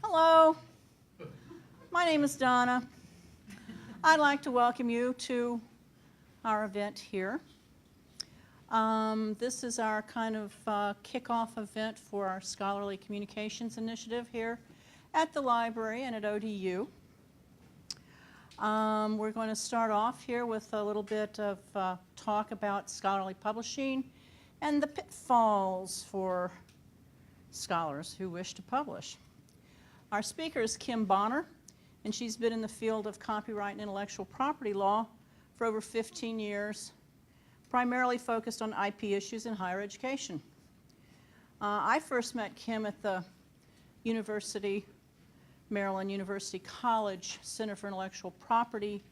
Hello, my name is Donna. I'd like to welcome you to our event here. This is our kind of kickoff event for our Scholarly Communications Initiative here at the library and at ODU. We're going to start off here with a little bit of talk about scholarly publishing and the pitfalls for scholars who wish to publish. Our speaker is Kim Bonner, and she's been in the field of copyright and intellectual property law for over 15 years, primarily focused on IP issues in higher education. I first met Kim at the Maryland University College Center for Intellectual Property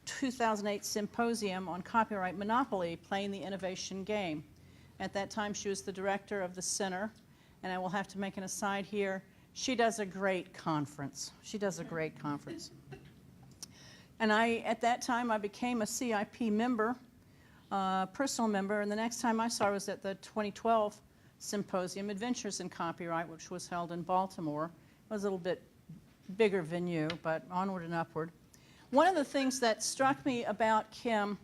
2008 Symposium on Copyright Monopoly, Playing the Innovation Game. At that time, she was the director of the center, and I will have to make an aside here. She does a great conference. And at that time, I became a CIP member, personal member, and the next time I saw her was at the 2012 Symposium, Adventures in Copyright, which was held in Baltimore. It was a little bit bigger venue, but onward and upward. One of the things that struck me about Kim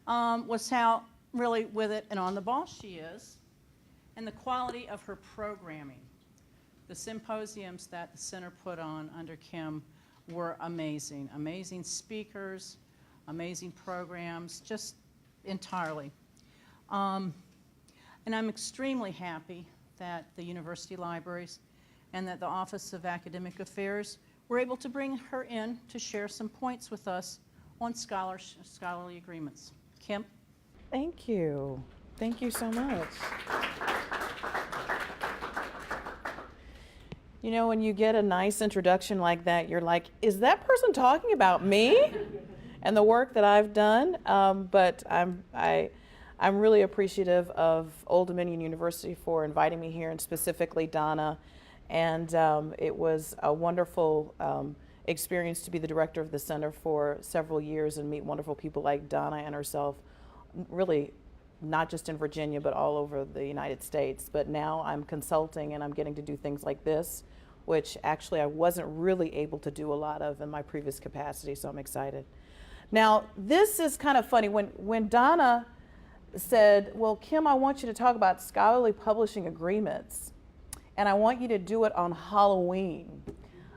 was how really with it and on the ball she is, and the quality of her programming. The symposiums that the center put on under Kim were amazing. Amazing speakers, amazing programs, just entirely. And I'm extremely happy that the university libraries and that the Office of Academic Affairs were able to bring her in to share some points with us on scholarly agreements. Kim? Thank you. Thank you so much. You know, when you get a nice introduction like that, you're like, is that person talking about me and the work that I've done? But I'm really appreciative of Old Dominion University for inviting me here, and specifically Donna. And it was a wonderful experience to be the director of the center for several years and meet wonderful people like Donna and herself, really not just in Virginia, but all over the United States. But now I'm consulting and I'm getting to do things like this, which actually I wasn't really able to do a lot of in my previous capacity, so I'm excited. Now, this is kind of funny. When Donna said, well, Kim, I want you to talk about scholarly publishing agreements, and I want you to do it on Halloween,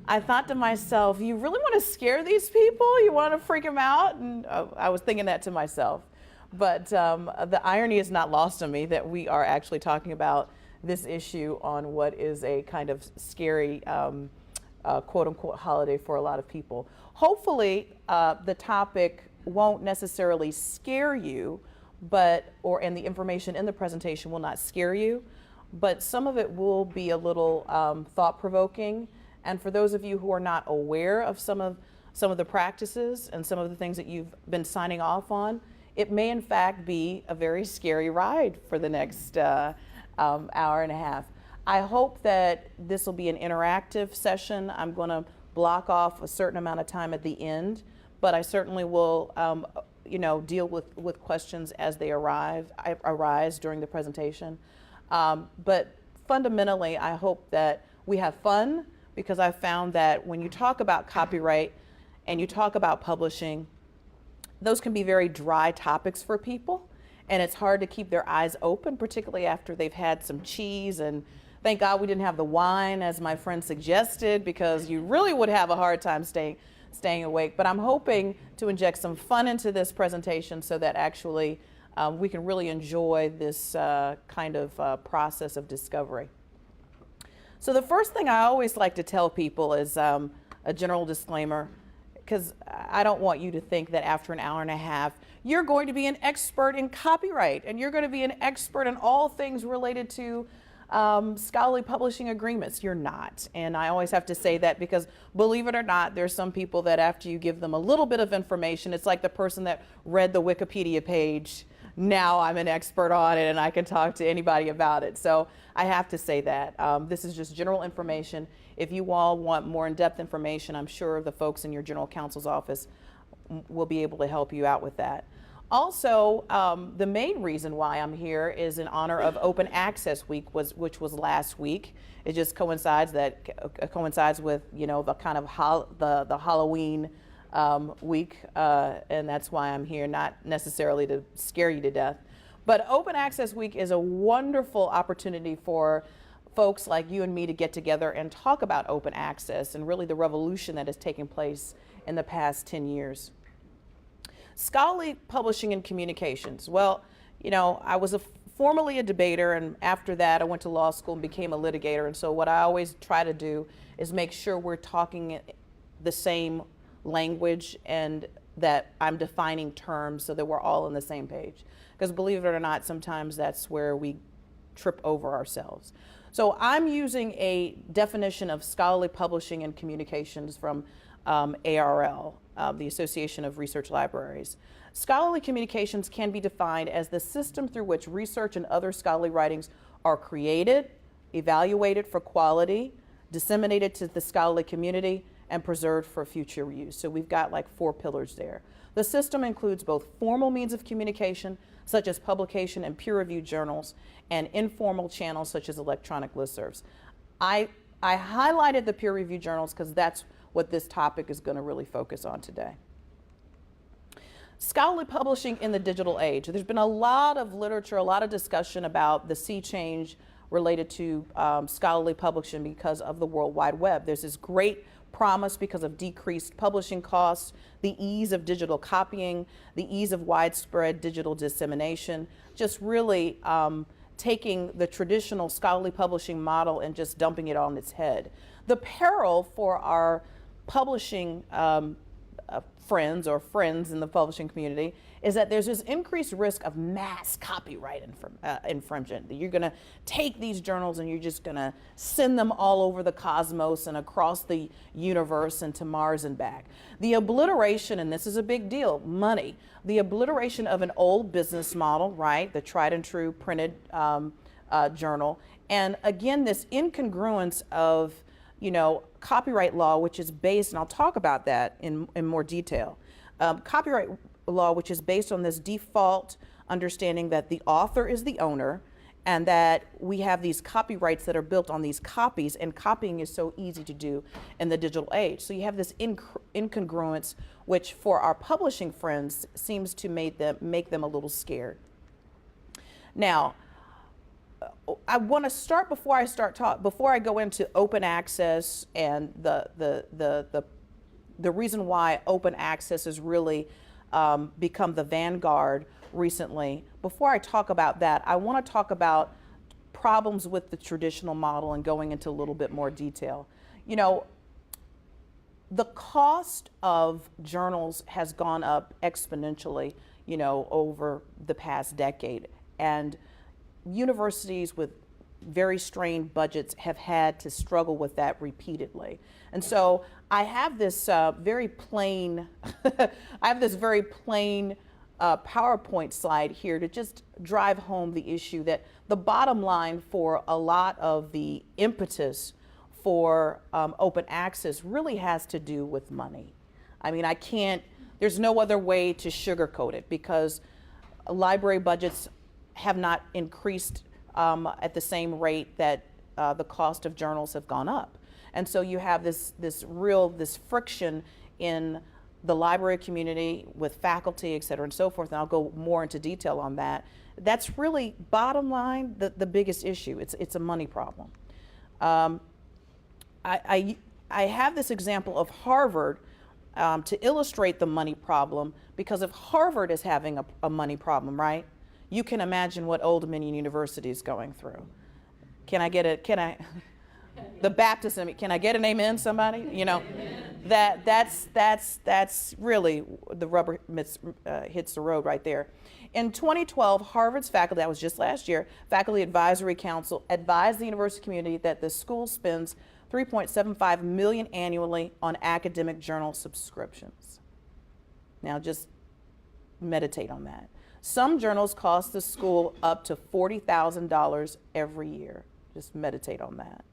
I thought to myself, you really want to scare these people? You want to freak them out? And I was thinking that to myself. But the irony is not lost on me that we are actually talking about this issue on what is a kind of scary quote-unquote holiday for a lot of people. Hopefully the topic won't necessarily scare you, and the information in the presentation will not scare you, but some of it will be a little thought-provoking. And for those of you who are not aware of some of the practices and some of the things that you've been signing off on, it may in fact be a very scary ride for the next hour and a half. I hope that this will be an interactive session. I'm going to block off a certain amount of time at the end, but I certainly will deal with questions as they arise during the presentation. But fundamentally, I hope that we have fun, because I found that when you talk about copyright and you talk about publishing, those can be very dry topics for people, and it's hard to keep their eyes open, particularly after they've had some cheese. And thank God we didn't have the wine, as my friend suggested, because you really would have a hard time staying awake. But I'm hoping to inject some fun into this presentation so that actually we can really enjoy this kind of process of discovery. So the first thing I always like to tell people is a general disclaimer, because I don't want you to think that after an hour and a half, you're going to be an expert in copyright and you're going to be an expert in all things related to scholarly publishing agreements. You're not. And I always have to say that because, believe it or not, there's some people that after you give them a little bit of information, it's like the person that read the Wikipedia page. Now I'm an expert on it and I can talk to anybody about it. So I have to say that. This is just general information. If you all want more in-depth information, I'm sure the folks in your general counsel's office will be able to help you out with that. Also, the main reason why I'm here is in honor of Open Access Week, which was last week. It just coincides with the kind of the Halloween week, and that's why I'm here, not necessarily to scare you to death. But Open Access Week is a wonderful opportunity for folks like you and me to get together and talk about open access and really the revolution that has taken place in the past 10 years. Scholarly publishing and communications. Well, I was formerly a debater, and after that I went to law school and became a litigator. And so what I always try to do is make sure we're talking the same language and that I'm defining terms so that we're all on the same page. Because believe it or not, sometimes that's where we trip over ourselves. So I'm using a definition of scholarly publishing and communications from ARL, the Association of Research Libraries. Scholarly communications can be defined as the system through which research and other scholarly writings are created, evaluated for quality, disseminated to the scholarly community, and preserved for future use. So we've got like 4 pillars there. The system includes both formal means of communication, such as publication in peer-reviewed journals, and informal channels such as electronic listservs. I highlighted the peer-reviewed journals because that's what this topic is going to really focus on today. Scholarly publishing in the digital age. There's been a lot of literature, a lot of discussion about the sea change related to scholarly publishing because of the World Wide Web. There's this great promise because of decreased publishing costs, the ease of digital copying, the ease of widespread digital dissemination, just really taking the traditional scholarly publishing model and just dumping it on its head. The peril for our publishing friends in the publishing community is that there's this increased risk of mass copyright infringement. That you're going to take these journals and you're just going to send them all over the cosmos and across the universe and to Mars and back. The obliteration, and this is a big deal, money, the obliteration of an old business model, right, the tried and true printed journal, and again, this incongruence of copyright law, which is based, and I'll talk about that in more detail. Copyright law, which is based on this default understanding that the author is the owner and that we have these copyrights that are built on these copies, and copying is so easy to do in the digital age. So you have this incongruence, which for our publishing friends seems to make them a little scared. Now, I want to start before I go into open access and the reason why open access has really become the vanguard recently. Before I talk about that, I want to talk about problems with the traditional model and going into a little bit more detail. The cost of journals has gone up exponentially, over the past decade, and universities with very strained budgets have had to struggle with that repeatedly. And so I have this very plain PowerPoint slide here to just drive home the issue that the bottom line for a lot of the impetus for open access really has to do with money. I mean, there's no other way to sugarcoat it because library budgets have not increased at the same rate that the cost of journals have gone up. And so you have this friction in the library community with faculty, et cetera, and so forth, and I'll go more into detail on that. That's really, bottom line, the biggest issue. It's a money problem. I have this example of Harvard to illustrate the money problem, because if Harvard is having a money problem, right, you can imagine what Old Dominion University is going through. The Baptist in me, can I get an amen, somebody? That's really the rubber hits the road right there. In 2012, Harvard's faculty, that was just last year, Faculty Advisory Council advised the university community that the school spends $3.75 million annually on academic journal subscriptions. Now just meditate on that. Some journals cost the school up to $40,000 every year. Just meditate on that.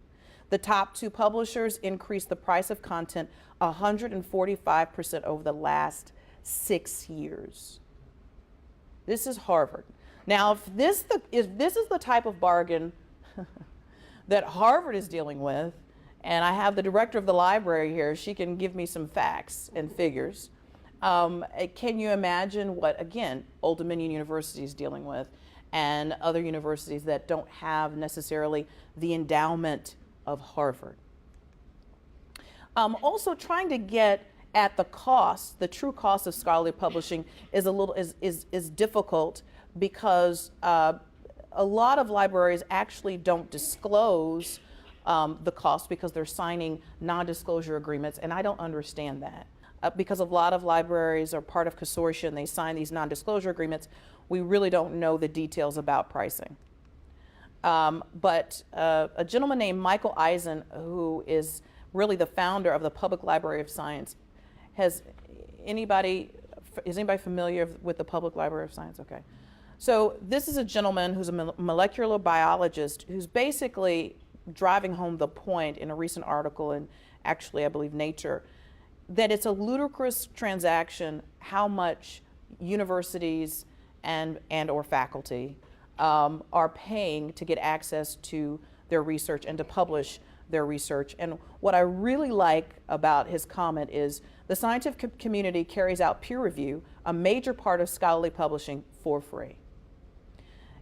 The top 2 publishers increased the price of content 145% over the last 6 years. This is Harvard. Now, if this is the type of bargain that Harvard is dealing with, and I have the director of the library here, she can give me some facts and figures. Can you imagine what, again, Old Dominion University is dealing with, and other universities that don't have necessarily the endowment of Harvard? Also, trying to get at the cost, the true cost of scholarly publishing is difficult, because a lot of libraries actually don't disclose the cost because they're signing non-disclosure agreements, and I don't understand that. Because a lot of libraries are part of consortia and they sign these non-disclosure agreements, we really don't know the details about pricing. But a gentleman named Michael Eisen, who is really the founder of the Public Library of Science, is anybody familiar with the Public Library of Science? Okay. So this is a gentleman who's a molecular biologist who's basically driving home the point in a recent article in, actually, I believe, Nature, that it's a ludicrous transaction how much universities and or faculty are paying to get access to their research and to publish their research. And what I really like about his comment is the scientific community carries out peer review, a major part of scholarly publishing, for free.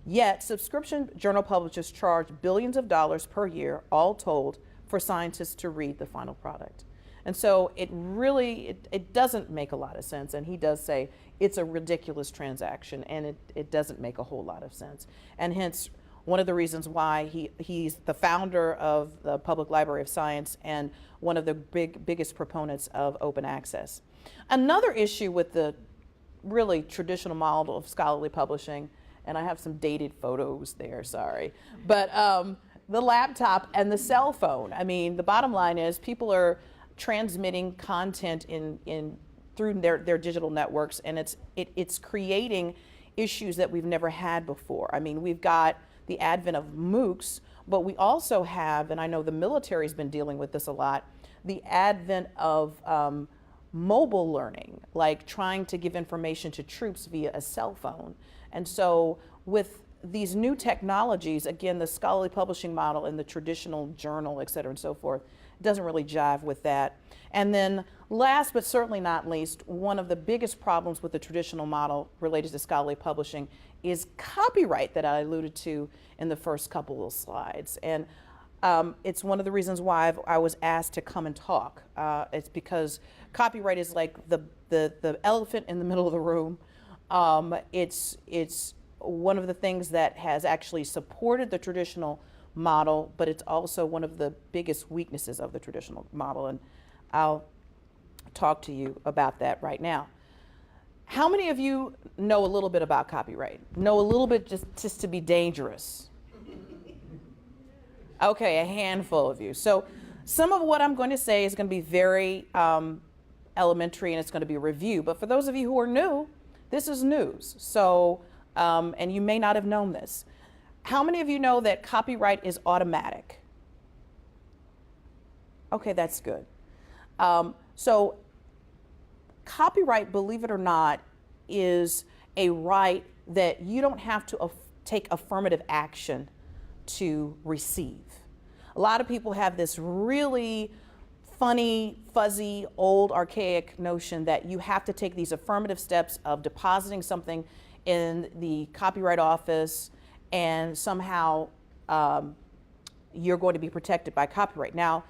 Yet subscription journal publishers charge billions of dollars per year, all told, for scientists to read the final product. And so it really, it doesn't make a lot of sense. And he does say it's a ridiculous transaction, and it doesn't make a whole lot of sense. And hence, one of the reasons why he's the founder of the Public Library of Science and one of the biggest proponents of open access. Another issue with the really traditional model of scholarly publishing, and I have some dated photos there, sorry, but the laptop and the cell phone. I mean, the bottom line is people are transmitting content through their digital networks, and it's creating issues that we've never had before. I mean, we've got the advent of MOOCs, but we also have, and I know the military's been dealing with this a lot, the advent of mobile learning, like trying to give information to troops via a cell phone. And so with these new technologies, again, the scholarly publishing model and the traditional journal, et cetera, and so forth, doesn't really jive with that. And then last but certainly not least, one of the biggest problems with the traditional model related to scholarly publishing is copyright, that I alluded to in the first couple of slides. And it's one of the reasons why I was asked to come and talk. It's because copyright is like the elephant in the middle of the room. It's one of the things that has actually supported the traditional model, but it's also one of the biggest weaknesses of the traditional model, and I'll talk to you about that right now. How many of you know a little bit about copyright? Know a little bit just to be dangerous? Okay, a handful of you. So some of what I'm going to say is going to be very elementary, and it's going to be a review, but for those of you who are new, this is news. So, and you may not have known this. How many of you know that copyright is automatic? Okay, that's good. So copyright, believe it or not, is a right that you don't have to take affirmative action to receive. A lot of people have this really funny, fuzzy, old, archaic notion that you have to take these affirmative steps of depositing something in the Copyright Office, and somehow you're going to be protected by copyright. Now,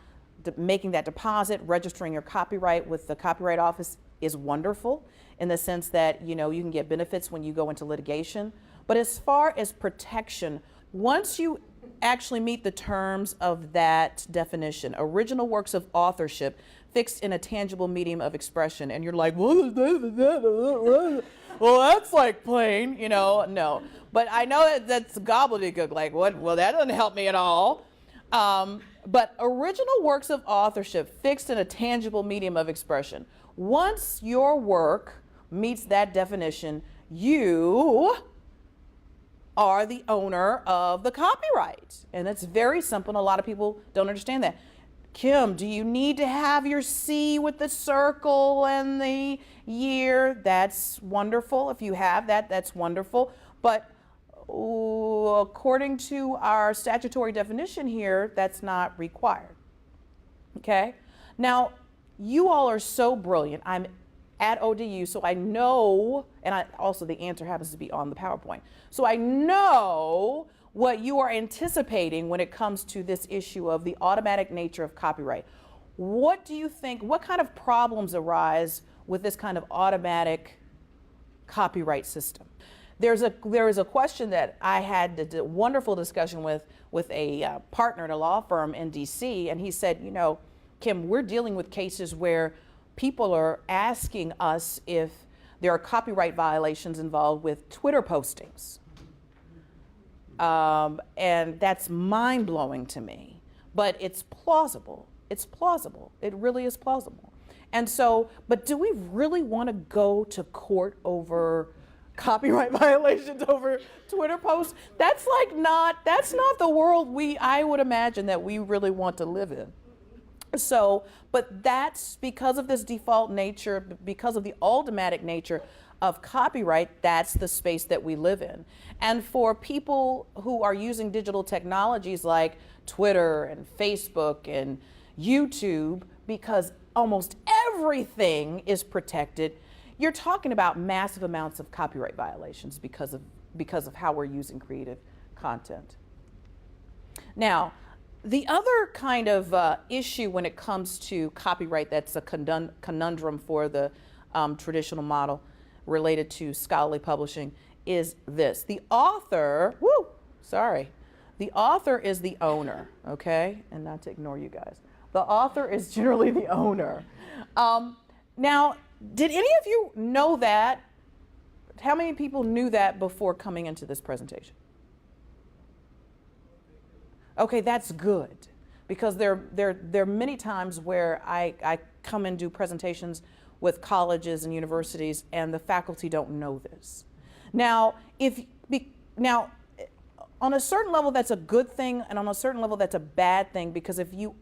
making that deposit, registering your copyright with the Copyright Office is wonderful in the sense that, you know, you can get benefits when you go into litigation. But as far as protection, once you actually meet the terms of that definition, original works of authorship fixed in a tangible medium of expression, and you're like, well, that's like plain, you know, no. But I know that's gobbledygook, like, what? Well, that doesn't help me at all. But original works of authorship fixed in a tangible medium of expression. Once your work meets that definition, you are the owner of the copyright. And it's very simple, and a lot of people don't understand that. Kim, do you need to have your C with the circle and the year? That's wonderful. If you have that, that's wonderful. But according to our statutory definition here, that's not required. Okay? Now, you all are so brilliant. I'm at ODU, so I know, and also the answer happens to be on the PowerPoint. So I know what you are anticipating when it comes to this issue of the automatic nature of copyright. What do you think, what kind of problems arise with this kind of automatic copyright system? There is a question that I had a wonderful discussion with a partner at a law firm in DC, and he said, you know, Kim, we're dealing with cases where people are asking us if there are copyright violations involved with Twitter postings. And that's mind-blowing to me, but it's plausible. It's plausible. It really is plausible. And so, but do we really want to go to court over copyright violations over Twitter posts? That's not the world I would imagine that we really want to live in. So, but that's because of this default nature, because of the automatic nature of copyright, that's the space that we live in. And for people who are using digital technologies like Twitter and Facebook and YouTube, because almost everything is protected, you're talking about massive amounts of copyright violations because of how we're using creative content. Now, the other kind of issue when it comes to copyright that's a conundrum for the traditional model related to scholarly publishing is this. The author, the author is the owner, okay? And not to ignore you guys. The author is generally the owner. Now, did any of you know that? How many people knew that before coming into this presentation? Okay, that's good, because there are many times where I come and do presentations with colleges and universities, and the faculty don't know this. Now, on a certain level, that's a good thing, and on a certain level, that's a bad thing, because if you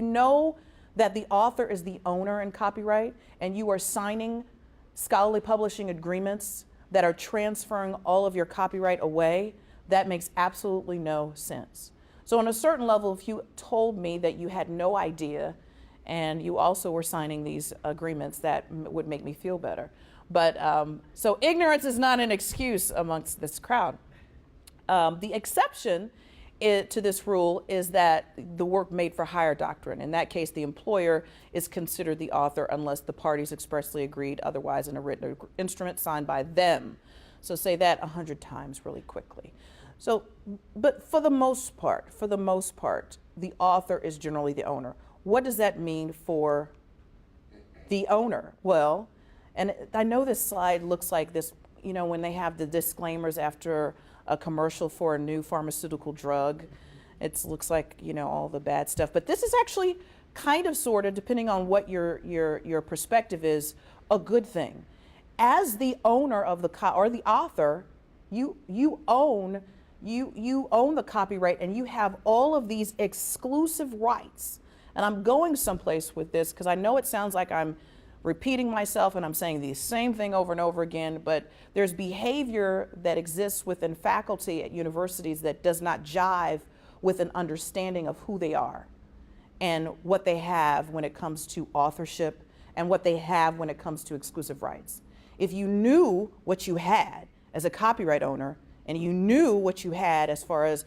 know that the author is the owner in copyright, and you are signing scholarly publishing agreements that are transferring all of your copyright away, that makes absolutely no sense. So on a certain level, if you told me that you had no idea and you also were signing these agreements, that would make me feel better. But so ignorance is not an excuse amongst this crowd. The exception to this rule is that the work made for hire doctrine. In that case, the employer is considered the author unless the parties expressly agreed otherwise in a written instrument signed by them. So say that 100 times really quickly. So, but for the most part, the author is generally the owner. What does that mean for the owner? Well, and I know this slide looks like this, you know, when they have the disclaimers after a commercial for a new pharmaceutical drug, it looks like, you know, all the bad stuff. But this is actually kind of sort of, depending on what your perspective is, a good thing. As the owner of or the author, you own the copyright, and you have all of these exclusive rights. And I'm going someplace with this because I know it sounds like I'm repeating myself and I'm saying the same thing over and over again, but there's behavior that exists within faculty at universities that does not jive with an understanding of who they are and what they have when it comes to authorship and what they have when it comes to exclusive rights. If you knew what you had as a copyright owner, and you knew what you had as far as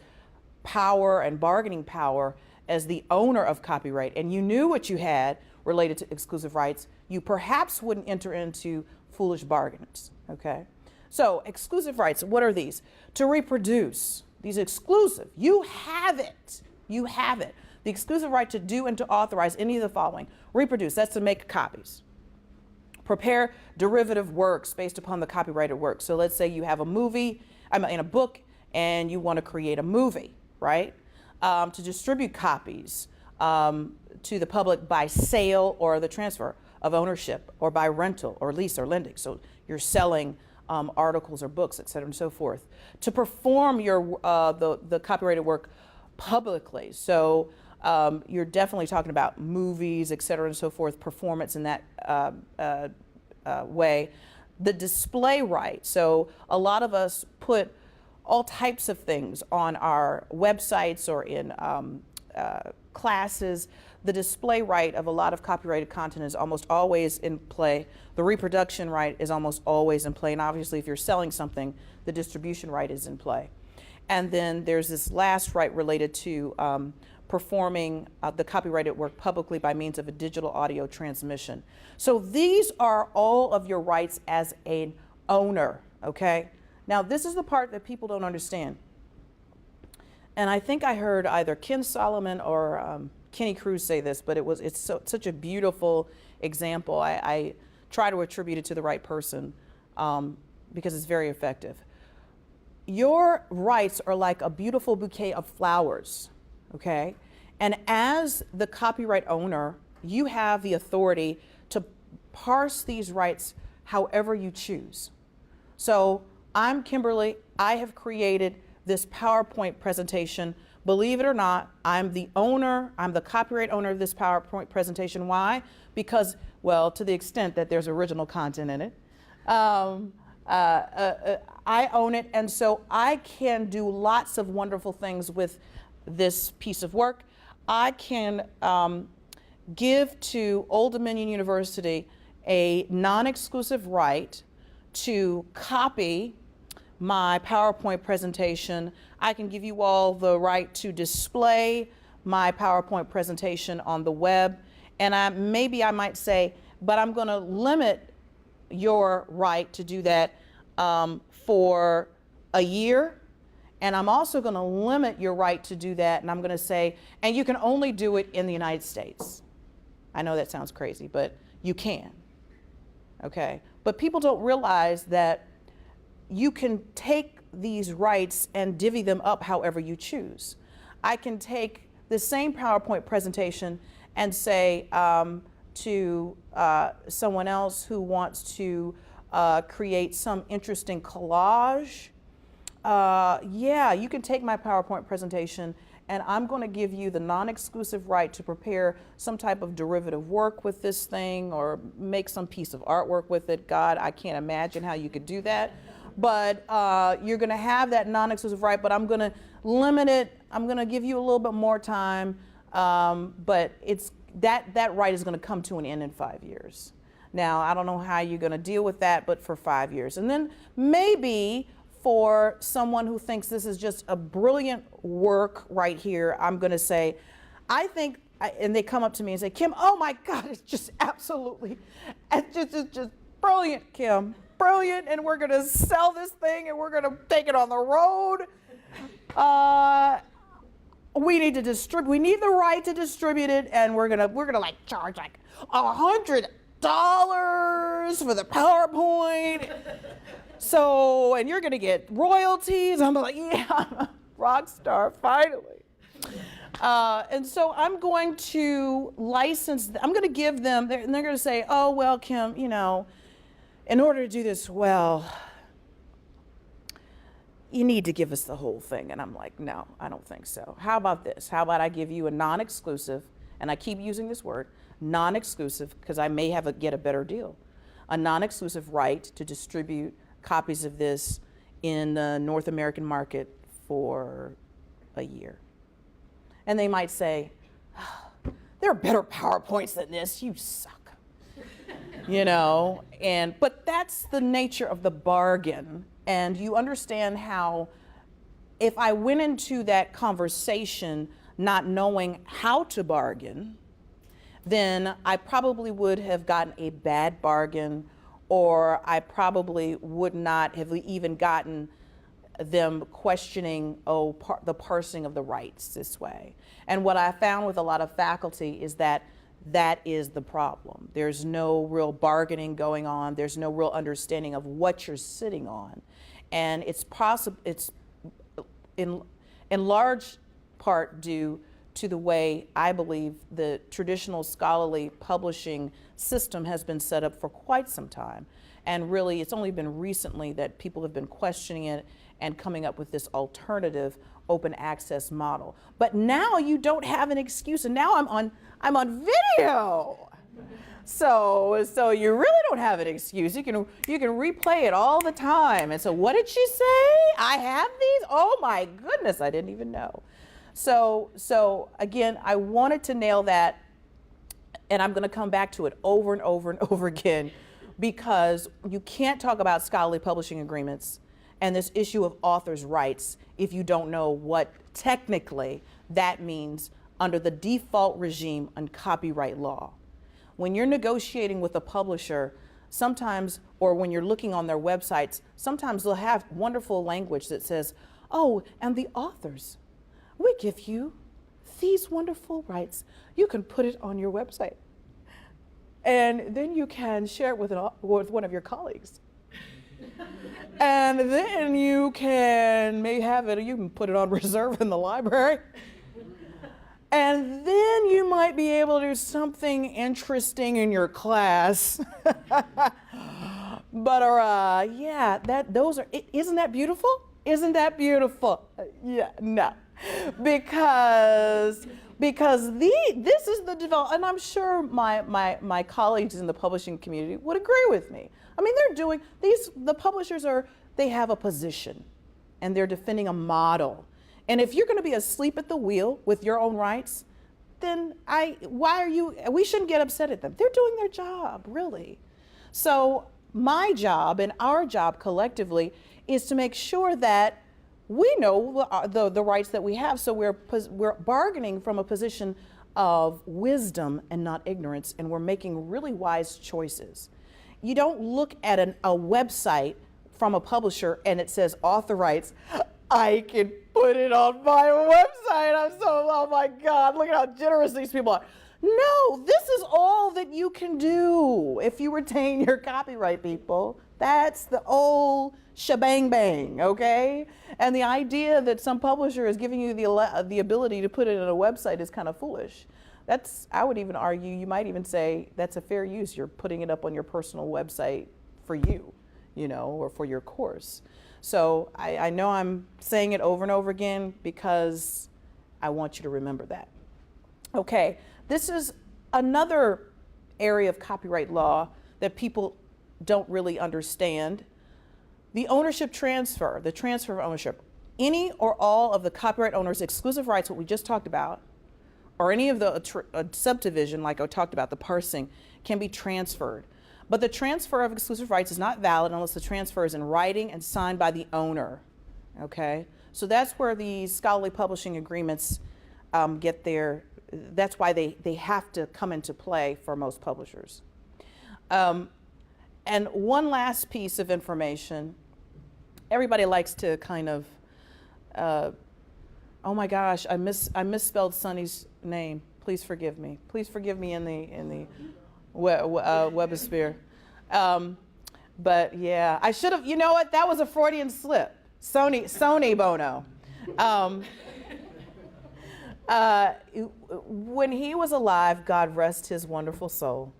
power and bargaining power as the owner of copyright, and you knew what you had related to exclusive rights, you perhaps wouldn't enter into foolish bargains, okay? So exclusive rights, what are these? To reproduce, these exclusive, you have it. The exclusive right to do and to authorize any of the following. Reproduce, that's to make copies. Prepare derivative works based upon the copyrighted work. So let's say you have a movie, in a book, and you want to create a movie, right? To distribute copies to the public by sale or the transfer of ownership, or by rental or lease or lending. So you're selling articles or books, et cetera, and so forth. To perform your the copyrighted work publicly. So you're definitely talking about movies, et cetera, and so forth, performance in that way. The display right, so a lot of us put all types of things on our websites or in classes. The display right of a lot of copyrighted content is almost always in play. The reproduction right is almost always in play, and obviously if you're selling something, the distribution right is in play. And then there's this last right related to performing the copyrighted work publicly by means of a digital audio transmission. So these are all of your rights as an owner, okay? Now this is the part that people don't understand. And I think I heard either Ken Solomon or Kenny Cruz say this, but it's such a beautiful example. I try to attribute it to the right person because it's very effective. Your rights are like a beautiful bouquet of flowers, okay? And as the copyright owner, you have the authority to parse these rights however you choose. So I'm Kimberly, I have created this PowerPoint presentation. Believe it or not, I'm the owner, I'm the copyright owner of this PowerPoint presentation. Why? Because, well, to the extent that there's original content in it, I own it, and so I can do lots of wonderful things with this piece of work. I can give to Old Dominion University a non-exclusive right to copy my PowerPoint presentation. I can give you all the right to display my PowerPoint presentation on the web, and maybe I might say, but I'm going to limit your right to do that for a year, and I'm also going to limit your right to do that, and I'm going to say, and you can only do it in the United States. I know that sounds crazy, but you can, okay? But people don't realize that you can take these rights and divvy them up however you choose. I can take the same PowerPoint presentation and say to someone else who wants to create some interesting collage, yeah, you can take my PowerPoint presentation and I'm going to give you the non-exclusive right to prepare some type of derivative work with this thing or make some piece of artwork with it. God, I can't imagine how you could do that. But you're going to have that non-exclusive right, but I'm going to limit it. I'm going to give you a little bit more time, but that right is going to come to an end in 5 years. Now, I don't know how you're going to deal with that, but for 5 years. And then maybe for someone who thinks this is just a brilliant work right here, I'm going to say, I think, and they come up to me and say, Kim, oh my God, it's just absolutely, it's just brilliant, Kim. Brilliant, and we're going to sell this thing and we're going to take it on the road. We need to distribute. We need the right to distribute it, and we're gonna like charge like $100 for the PowerPoint. So, and you're gonna get royalties. I'm like, yeah, I'm a rock star finally. And so I'm going to license. I'm going to give them, and they're going to say, oh well, Kim, you know, in order to do this well, you need to give us the whole thing. And I'm like, no, I don't think so. How about this? How about I give you a non-exclusive, and I keep using this word, non-exclusive, because I may get a better deal, a non-exclusive right to distribute copies of this in the North American market for a year. And they might say, oh, there are better PowerPoints than this, you suck. You know, but that's the nature of the bargain. And you understand how if I went into that conversation not knowing how to bargain, then I probably would have gotten a bad bargain, or I probably would not have even gotten them questioning, the parsing of the rights this way. And what I found with a lot of faculty is that is the problem. There's no real bargaining going on. There's no real understanding of what you're sitting on. And it's in large part due to the way I believe the traditional scholarly publishing system has been set up for quite some time. And really, it's only been recently that people have been questioning it and coming up with this alternative open access model. But now you don't have an excuse, and now I'm on video. So you really don't have an excuse. You can replay it all the time. And so what did she say? I have these? Oh my goodness, I didn't even know. So again, I wanted to nail that, and I'm going to come back to it over and over and over again, because you can't talk about scholarly publishing agreements and this issue of authors' rights if you don't know what technically that means under the default regime on copyright law. When you're negotiating with a publisher, sometimes, or when you're looking on their websites, sometimes they'll have wonderful language that says, oh, and the authors, we give you these wonderful rights. You can put it on your website. And then you can share it with one of your colleagues. And then you can you can put it on reserve in the library. And then you might be able to do something interesting in your class. But isn't that beautiful? Isn't that beautiful? Yeah, no. Because this is the development, and I'm sure my colleagues in the publishing community would agree with me. I mean, the publishers they have a position, and they're defending a model. And if you're going to be asleep at the wheel with your own rights, then we shouldn't get upset at them. They're doing their job, really. So my job and our job collectively is to make sure that we know the rights that we have, so we're bargaining from a position of wisdom and not ignorance, and we're making really wise choices. You don't look at a website from a publisher and it says author rights. I can put it on my website. Oh my God, look at how generous these people are. No, this is all that you can do if you retain your copyright, people. That's the old shebang bang, okay? And the idea that some publisher is giving you the ability to put it on a website is kind of foolish. I would even argue, you might even say that's a fair use. You're putting it up on your personal website for you, or for your course. So I know I'm saying it over and over again because I want you to remember that. Okay, this is another area of copyright law that people don't really understand. The ownership transfer, the transfer of ownership. Any or all of the copyright owner's exclusive rights, what we just talked about, or any of the subdivision, like I talked about, the parsing, can be transferred. But the transfer of exclusive rights is not valid unless the transfer is in writing and signed by the owner, okay? So that's where the scholarly publishing agreements that's why they have to come into play for most publishers. And one last piece of information, everybody likes to kind of, oh my gosh, I misspelled Sonny's name. Please forgive me. Please forgive me in the Webosphere. But yeah, I should have, you know what? That was a Freudian slip. Sony Bono. When he was alive, God rest his wonderful soul,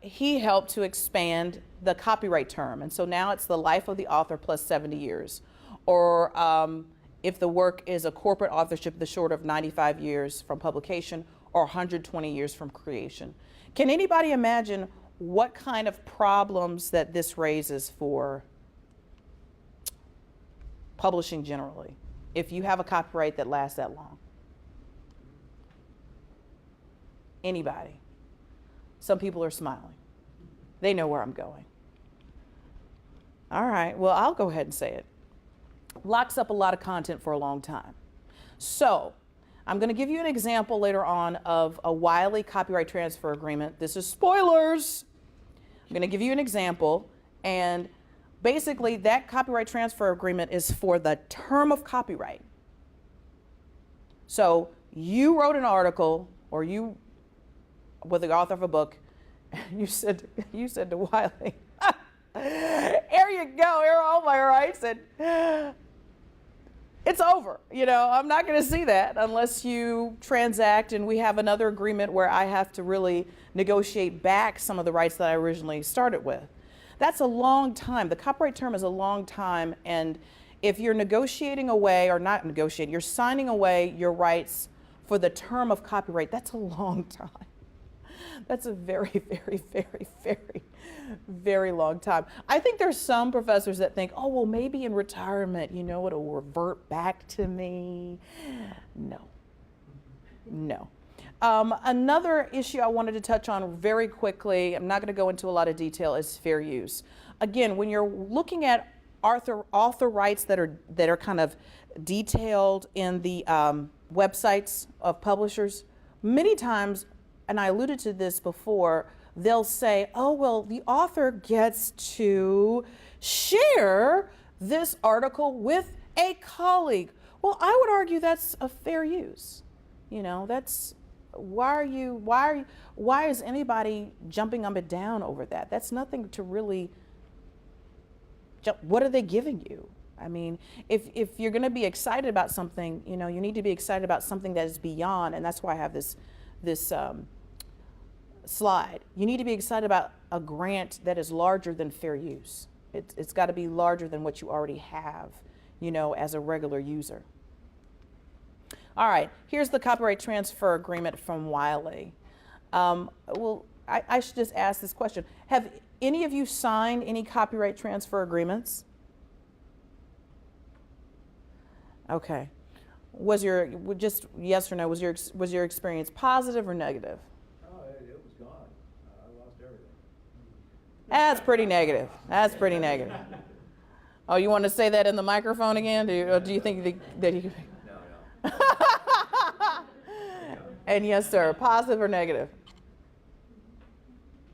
he helped to expand the copyright term. And so now it's the life of the author plus 70 years. Or if the work is a corporate authorship, the short of 95 years from publication or 120 years from creation. Can anybody imagine what kind of problems that this raises for publishing generally, if you have a copyright that lasts that long? Anybody? Some people are smiling. They know where I'm going. All right, well, I'll go ahead and say it. Locks up a lot of content for a long time. So I'm going to give you an example later on of a Wiley copyright transfer agreement. This is spoilers. I'm going to give you an example, and basically that copyright transfer agreement is for the term of copyright. So you wrote an article, or you were the author of a book, you said to Wiley, here you go, here are all my rights, and it's over. I'm not going to see that unless you transact and we have another agreement where I have to really negotiate back some of the rights that I originally started with. That's a long time. The copyright term is a long time, and if you're negotiating away, or not negotiating, you're signing away your rights for the term of copyright, that's a long time. That's a very, very, very, very, very long time. I think there's some professors that think, oh, well, maybe in retirement, it'll revert back to me. No. No. Another issue I wanted to touch on very quickly, I'm not going to go into a lot of detail, is fair use. Again, when you're looking at author rights that are kind of detailed in the websites of publishers, many times, and I alluded to this before, they'll say, oh, well, the author gets to share this article with a colleague. Well, I would argue that's a fair use. That's, why is anybody jumping up and down over that? That's nothing to really jump. What are they giving you? I mean, if you're going to be excited about something, you need to be excited about something that is beyond, and that's why I have this slide. You need to be excited about a grant that is larger than fair use. It's got to be larger than what you already have, as a regular user. All right, here's the copyright transfer agreement from Wiley. Well, I should just ask this question. Have any of you signed any copyright transfer agreements? Okay. Just yes or no, was your experience positive or negative? Oh, it was gone. I lost everything. That's pretty negative. That's pretty negative. Oh, you want to say that in the microphone again? Do you think that you... No. And yes, sir, positive or negative?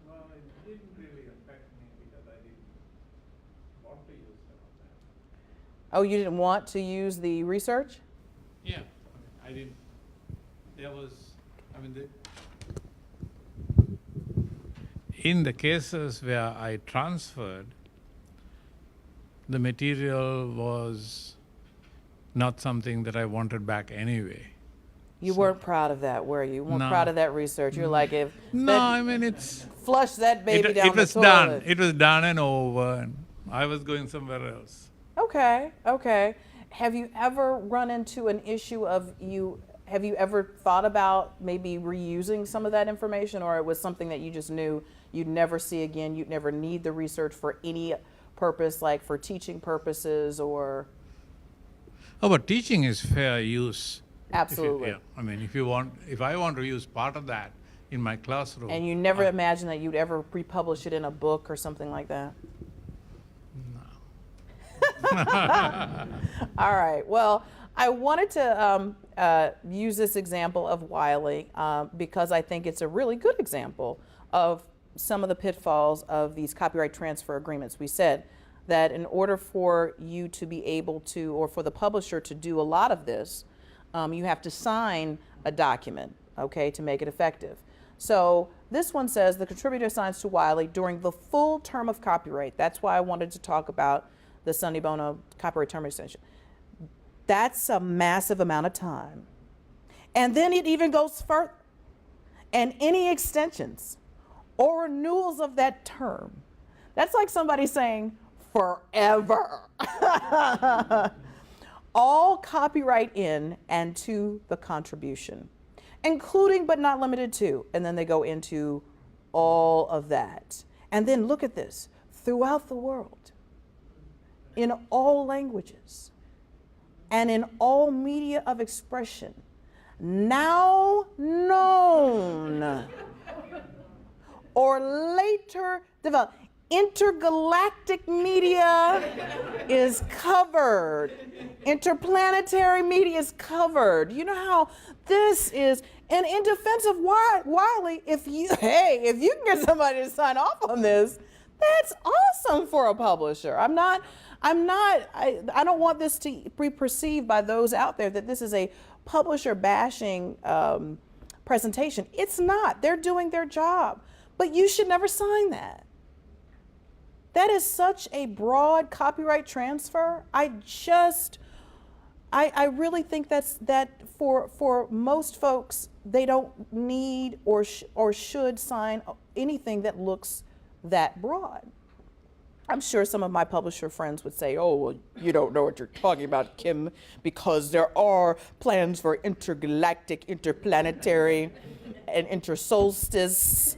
Well, it didn't really affect me because I didn't want to use some of that. Oh, you didn't want to use the research? Yeah, I didn't. There was, in the cases where I transferred, the material was not something that I wanted back anyway. You weren't proud of that, were you? You weren't No. proud of that research. You're like, if No, it's flush that baby down it was the done. toilet. It was done and over, and I was going somewhere else. Okay. Have you ever run into an issue of have you ever thought about maybe reusing some of that information, or it was something that you just knew you'd never see again, you'd never need the research for any purpose, like for teaching purposes or? Oh, but teaching is fair use. Absolutely. If I want to use part of that in my classroom. And you never imagined that you'd ever republish it in a book or something like that? All right. Well, I wanted to use this example of Wiley because I think it's a really good example of some of the pitfalls of these copyright transfer agreements. We said that in order for you to be able to, or for the publisher to do a lot of this, you have to sign a document, okay, to make it effective. So this one says the contributor signs to Wiley during the full term of copyright. That's why I wanted to talk about the Sunday Bono copyright term extension. That's a massive amount of time. And then it even goes further. And any extensions or renewals of that term, that's like somebody saying forever. All copyright in and to the contribution, including but not limited to, and then they go into all of that. And then look at this, throughout the world, in all languages, and in all media of expression, now known or later developed. Intergalactic media is covered. Interplanetary media is covered. You know how this is, and in defense of Wiley, if you can get somebody to sign off on this, that's awesome for a publisher. I don't want this to be perceived by those out there that this is a publisher bashing presentation. It's not. They're doing their job, but you should never sign that. That is such a broad copyright transfer. I really think that for most folks, they don't need or should sign anything that looks that broad. I'm sure some of my publisher friends would say, oh, well, you don't know what you're talking about, Kim, because there are plans for intergalactic, interplanetary, and intersolstice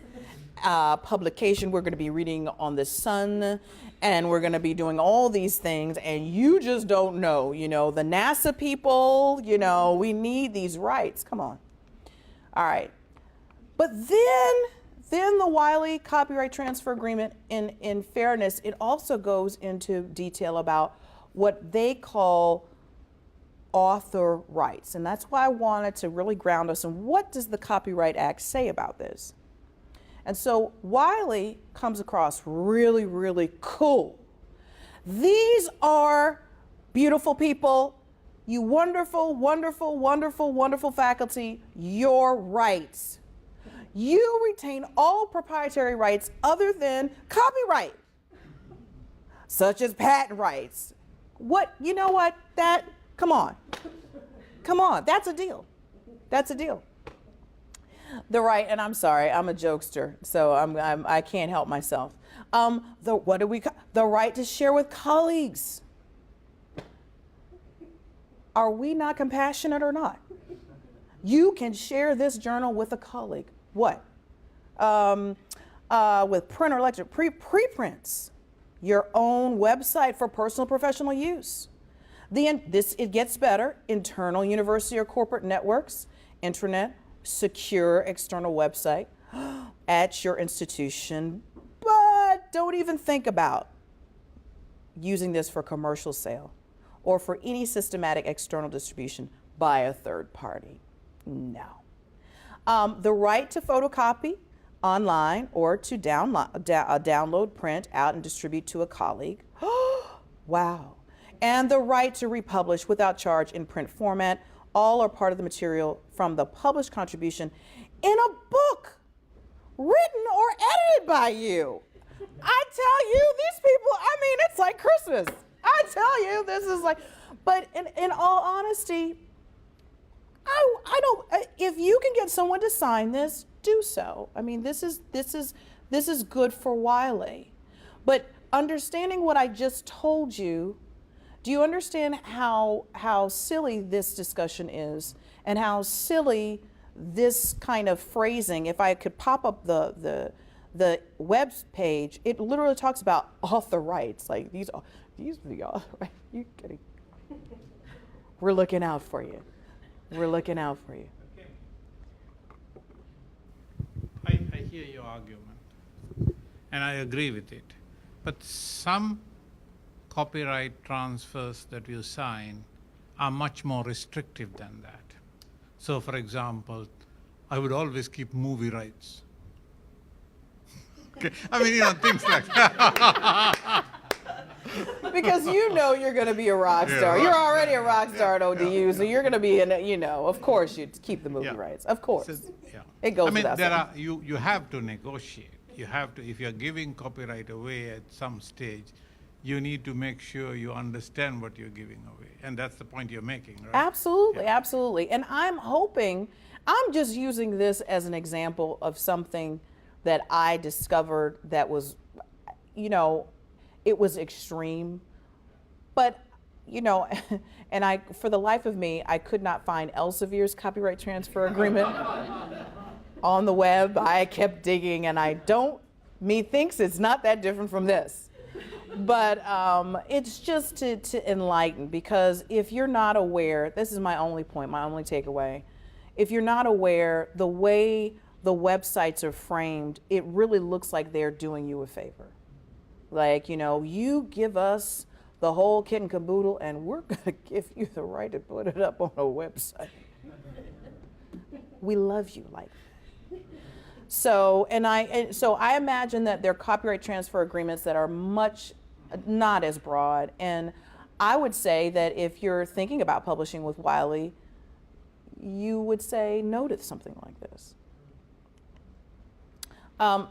publication. We're going to be reading on the sun, and we're going to be doing all these things, and you just don't know. You know, the NASA people, you know, we need these rights. Come on. All right. But then the Wiley copyright transfer agreement, in fairness, it also goes into detail about what they call author rights. And that's why I wanted to really ground us in what does the Copyright Act say about this. And so Wiley comes across really, really cool. These are beautiful people, you wonderful, wonderful, wonderful, wonderful faculty, your rights. You retain all proprietary rights other than copyright, such as patent rights. What, you know what, come on, that's a deal. That's a deal. The right, and I'm sorry, I'm a jokester, so I can't help myself. The right to share with colleagues. Are we not compassionate or not? You can share this journal with a colleague. What? With print or electronic preprints, your own website for personal professional use. It gets better. Internal university or corporate networks, intranet, secure external website at your institution, but don't even think about using this for commercial sale or for any systematic external distribution by a third party. No. The right to photocopy online or to download, print out, and distribute to a colleague. Wow. And the right to republish without charge in print format. All are part of the material from the published contribution in a book written or edited by you. I tell you, these people, I mean, it's like Christmas. I tell you, this is like, but in all honesty, I don't, if you can get someone to sign this, do so. I mean, this is good for Wiley. But understanding what I just told you, do you understand how silly this discussion is and how silly this kind of phrasing, if I could pop up the web page, it literally talks about author rights. Like these are the author rights. You kidding? We're looking out for you. We're looking out for you. Okay. I hear your argument, and I agree with it. But some copyright transfers that you sign are much more restrictive than that. So, for example, I would always keep movie rights. Okay. I mean, things like that. Because you know you're going to be a rock star. Yeah, you're already a rock star at ODU, yeah. so you're going to be of course you'd keep the movie rights. Of course. So, It goes I mean, without saying. you have to negotiate. You have to, if you're giving copyright away at some stage, you need to make sure you understand what you're giving away. And that's the point you're making, right? Absolutely, Yeah. absolutely. And I'm just using this as an example of something that I discovered that was, it was extreme. But, and for the life of me, I could not find Elsevier's copyright transfer agreement on the web. I kept digging, and methinks it's not that different from this. But it's just to enlighten, because if you're not aware, this is my only point, my only takeaway. If you're not aware, the way the websites are framed, it really looks like they're doing you a favor. Like, you give us the whole kit and caboodle, and we're going to give you the right to put it up on a website. We love you like that. So I imagine that there are copyright transfer agreements that are not as broad. And I would say that if you're thinking about publishing with Wiley, you would say no to something like this.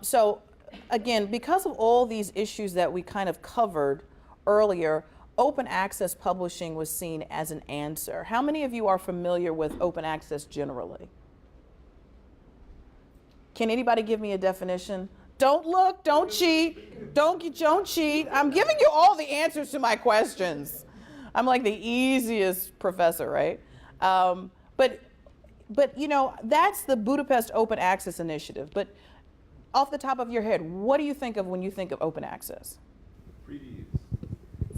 So again, because of all these issues that we kind of covered earlier, open access publishing was seen as an answer. How many of you are familiar with open access generally? Can anybody give me a definition? Don't look, don't cheat, don't cheat. I'm giving you all the answers to my questions. I'm like the easiest professor, right? But you know, that's the Budapest Open Access Initiative. But off the top of your head, what do you think of when you think of open access? Free to use.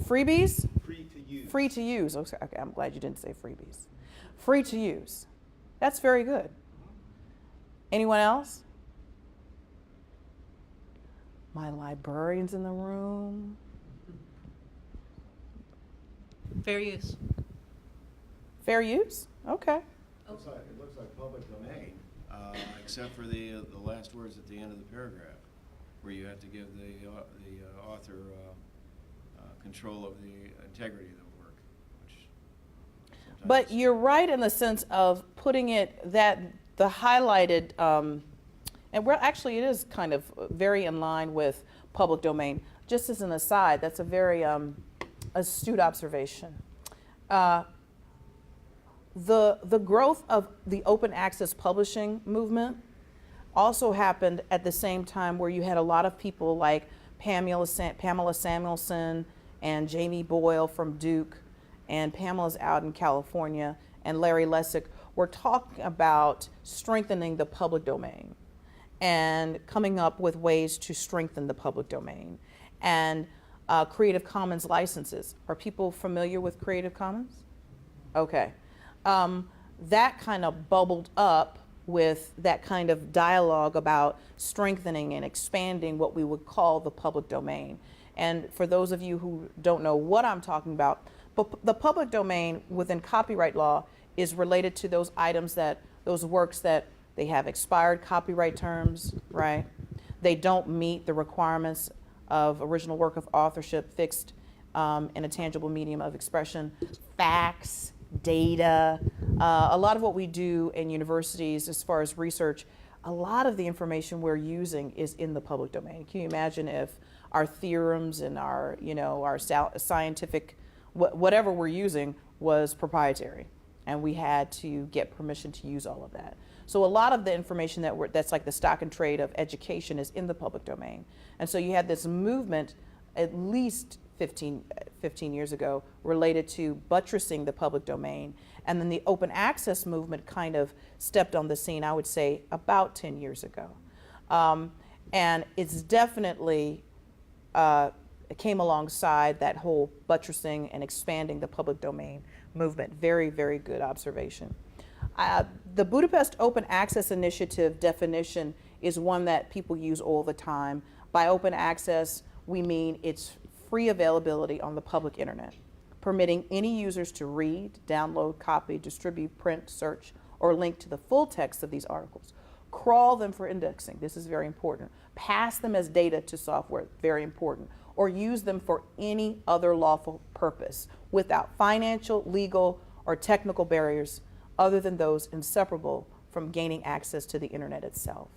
Freebies? Free to use. Free to use. Okay, I'm glad you didn't say freebies. Free to use. That's very good. Anyone else? My librarians in the room. Fair use. Fair use? Okay. It looks like public domain, except for the last words at the end of the paragraph, where you have to give the author control of the integrity of the work. Which But you're right in the sense of putting it that the highlighted, and well, actually it is kind of very in line with public domain. Just as an aside, that's a very astute observation. The growth of the open access publishing movement also happened at the same time where you had a lot of people like Pamela Samuelson and Jamie Boyle from Duke, and Pamela's out in California, and Larry Lessig were talking about strengthening the public domain and coming up with ways to strengthen the public domain. And Creative Commons licenses. Are people familiar with Creative Commons? Okay. That kind of bubbled up with that kind of dialogue about strengthening and expanding what we would call the public domain. And for those of you who don't know what I'm talking about, the public domain within copyright law is related to those items those works that they have expired copyright terms, right? They don't meet the requirements of original work of authorship fixed in a tangible medium of expression, facts, data. A lot of what we do in universities as far as research, a lot of the information we're using is in the public domain. Can you imagine if our theorems and our scientific, whatever we're using was proprietary and we had to get permission to use all of that. So a lot of the information that's like the stock and trade of education is in the public domain. And so you had this movement at least 15 years ago related to buttressing the public domain. And then the open access movement kind of stepped on the scene, I would say, about 10 years ago. And it's definitely, it came alongside that whole buttressing and expanding the public domain movement. Very, very good observation. The Budapest Open Access Initiative definition is one that people use all the time. By open access, we mean it's free availability on the public internet, permitting any users to read, download, copy, distribute, print, search, or link to the full text of these articles. Crawl them for indexing, this is very important. Pass them as data to software, very important. Or use them for any other lawful purpose without financial, legal, or technical barriers other than those inseparable from gaining access to the internet itself.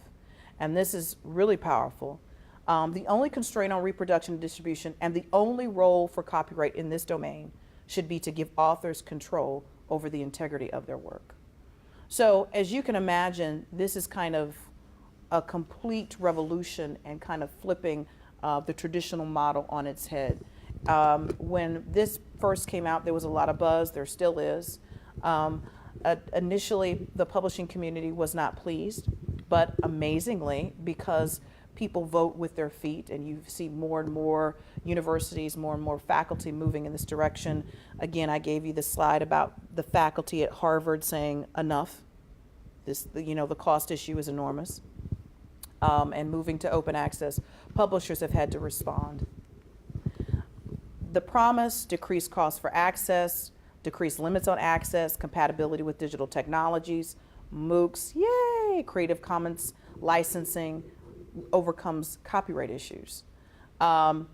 And this is really powerful. The only constraint on reproduction and distribution and the only role for copyright in this domain should be to give authors control over the integrity of their work. So as you can imagine, this is kind of a complete revolution and kind of flipping the traditional model on its head. When this first came out, there was a lot of buzz, there still is. Initially, the publishing community was not pleased, but amazingly, because people vote with their feet and you see more and more universities, more and more faculty moving in this direction. Again, I gave you the slide about the faculty at Harvard saying enough. The cost issue is enormous. And moving to open access, publishers have had to respond. The promise, decreased costs for access, decreased limits on access, compatibility with digital technologies, MOOCs, yay, Creative Commons licensing, overcomes copyright issues. I'm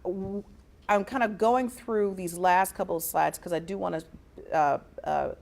kind of going through these last couple of slides because I do want to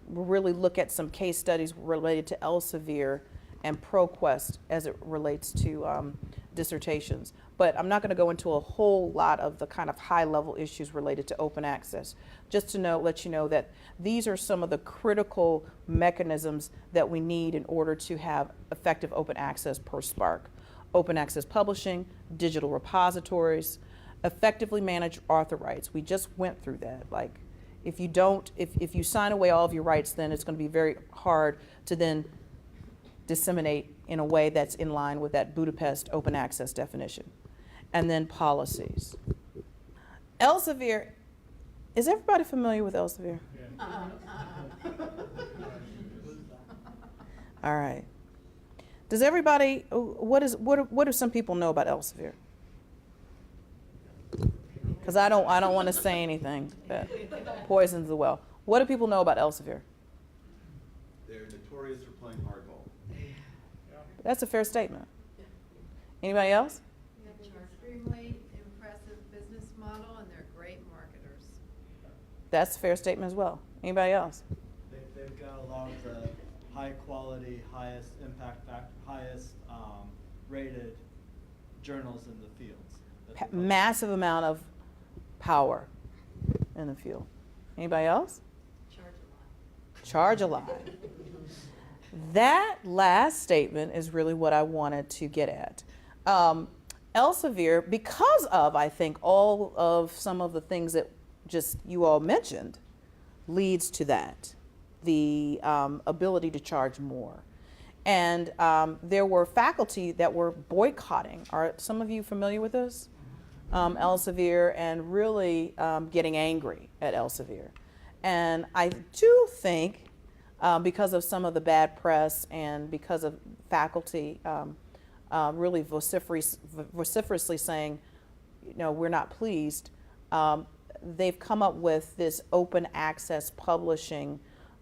really look at some case studies related to Elsevier and ProQuest as it relates to dissertations. But I'm not going to go into a whole lot of the kind of high-level issues related to open access. Just to let you know that these are some of the critical mechanisms that we need in order to have effective open access per Spark. Open access publishing, digital repositories, effectively manage author rights. We just went through that. Like, if you sign away all of your rights, then it's going to be very hard to then disseminate in a way that's in line with that Budapest open access definition. And then policies. Elsevier, is everybody familiar with Elsevier? All right. Does everybody, what do some people know about Elsevier? Because I don't want to say anything that poisons the well. What do people know about Elsevier? They're notorious for playing hardball. That's a fair statement. Anybody else? They have an extremely impressive business model, and they're great marketers. That's a fair statement as well. Anybody else? They've got a lot of the high quality, highest impact factor, highest rated journals in the fields. Massive amount of power in the field. Anybody else? Charge a lot. That last statement is really what I wanted to get at. Elsevier, because of, I think, all of some of the things that just you all mentioned, leads to that, the ability to charge more. And there were faculty that were boycotting. Are some of you familiar with this? Elsevier, and really getting angry at Elsevier. And I do think, because of some of the bad press and because of faculty really vociferously saying, we're not pleased, they've come up with this open access publishing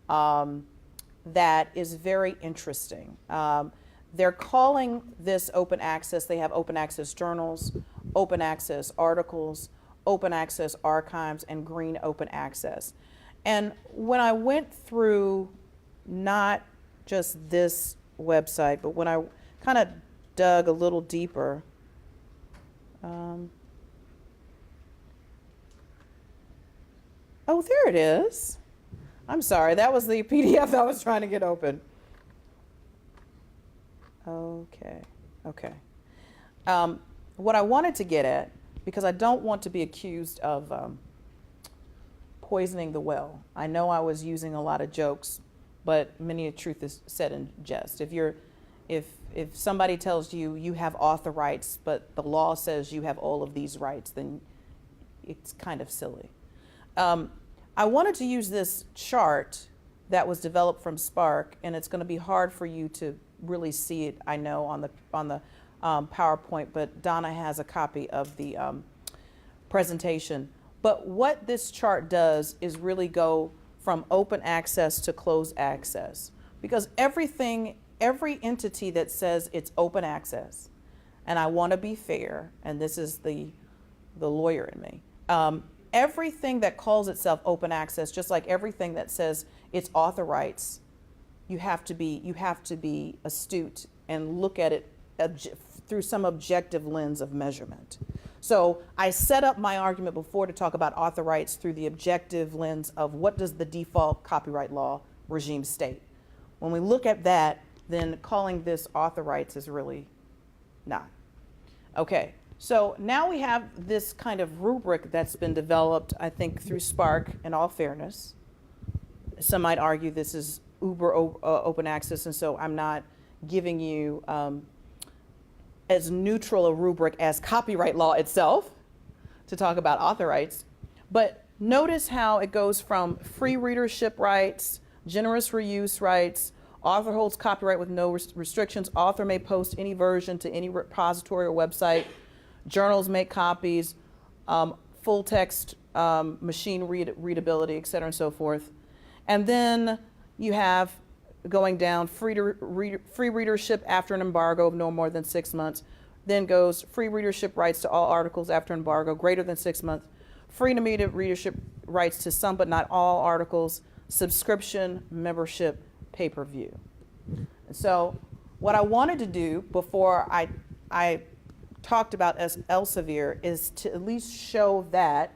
that is very interesting. They're calling this open access. They have open access journals, open access articles, open access archives, and green open access. And when I went through not just this website, but when I kind of dug a little deeper, oh, there it is. I'm sorry, that was the PDF I was trying to get open. Okay. What I wanted to get at, because I don't want to be accused of poisoning the well. I know I was using a lot of jokes, but many a truth is said in jest. If somebody tells you you have author rights, but the law says you have all of these rights, then it's kind of silly. I wanted to use this chart that was developed from Spark, and it's going to be hard for you to really see it, I know, on the PowerPoint, but Donna has a copy of the presentation. But what this chart does is really go from open access to closed access, because every entity that says it's open access, and I want to be fair, and this is the lawyer in me, everything that calls itself open access, just like everything that says it's author rights, you have to be astute and look at it through some objective lens of measurement. So I set up my argument before to talk about author rights through the objective lens of what does the default copyright law regime state. When we look at that, then calling this author rights is really not. Okay, so now we have this kind of rubric that's been developed, I think, through Spark, in all fairness. Some might argue this is uber open access, and so I'm not giving you as neutral a rubric as copyright law itself to talk about author rights. But notice how it goes from free readership rights, generous reuse rights, author holds copyright with no restrictions, author may post any version to any repository or website, journals make copies, full text machine readability, et cetera, and so forth. And then you have, going down, free readership after an embargo of no more than 6 months. Then goes free readership rights to all articles after embargo greater than 6 months. Free and immediate readership rights to some but not all articles. Subscription, membership, pay-per-view. So what I wanted to do before I talked about as Elsevier is to at least show that,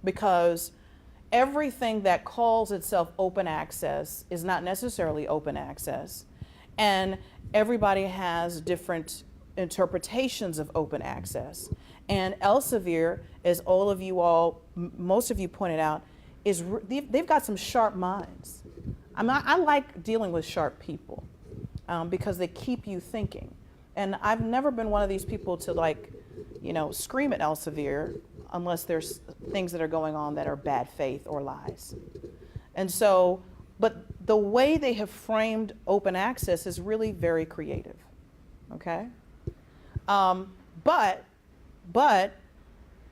because everything that calls itself open access is not necessarily open access. And everybody has different interpretations of open access. And Elsevier, as all of you all, most of you pointed out, they've got some sharp minds. I like dealing with sharp people because they keep you thinking. And I've never been one of these people to scream at Elsevier unless there's things that are going on that are bad faith or lies. And so, but the way they have framed open access is really very creative, okay? But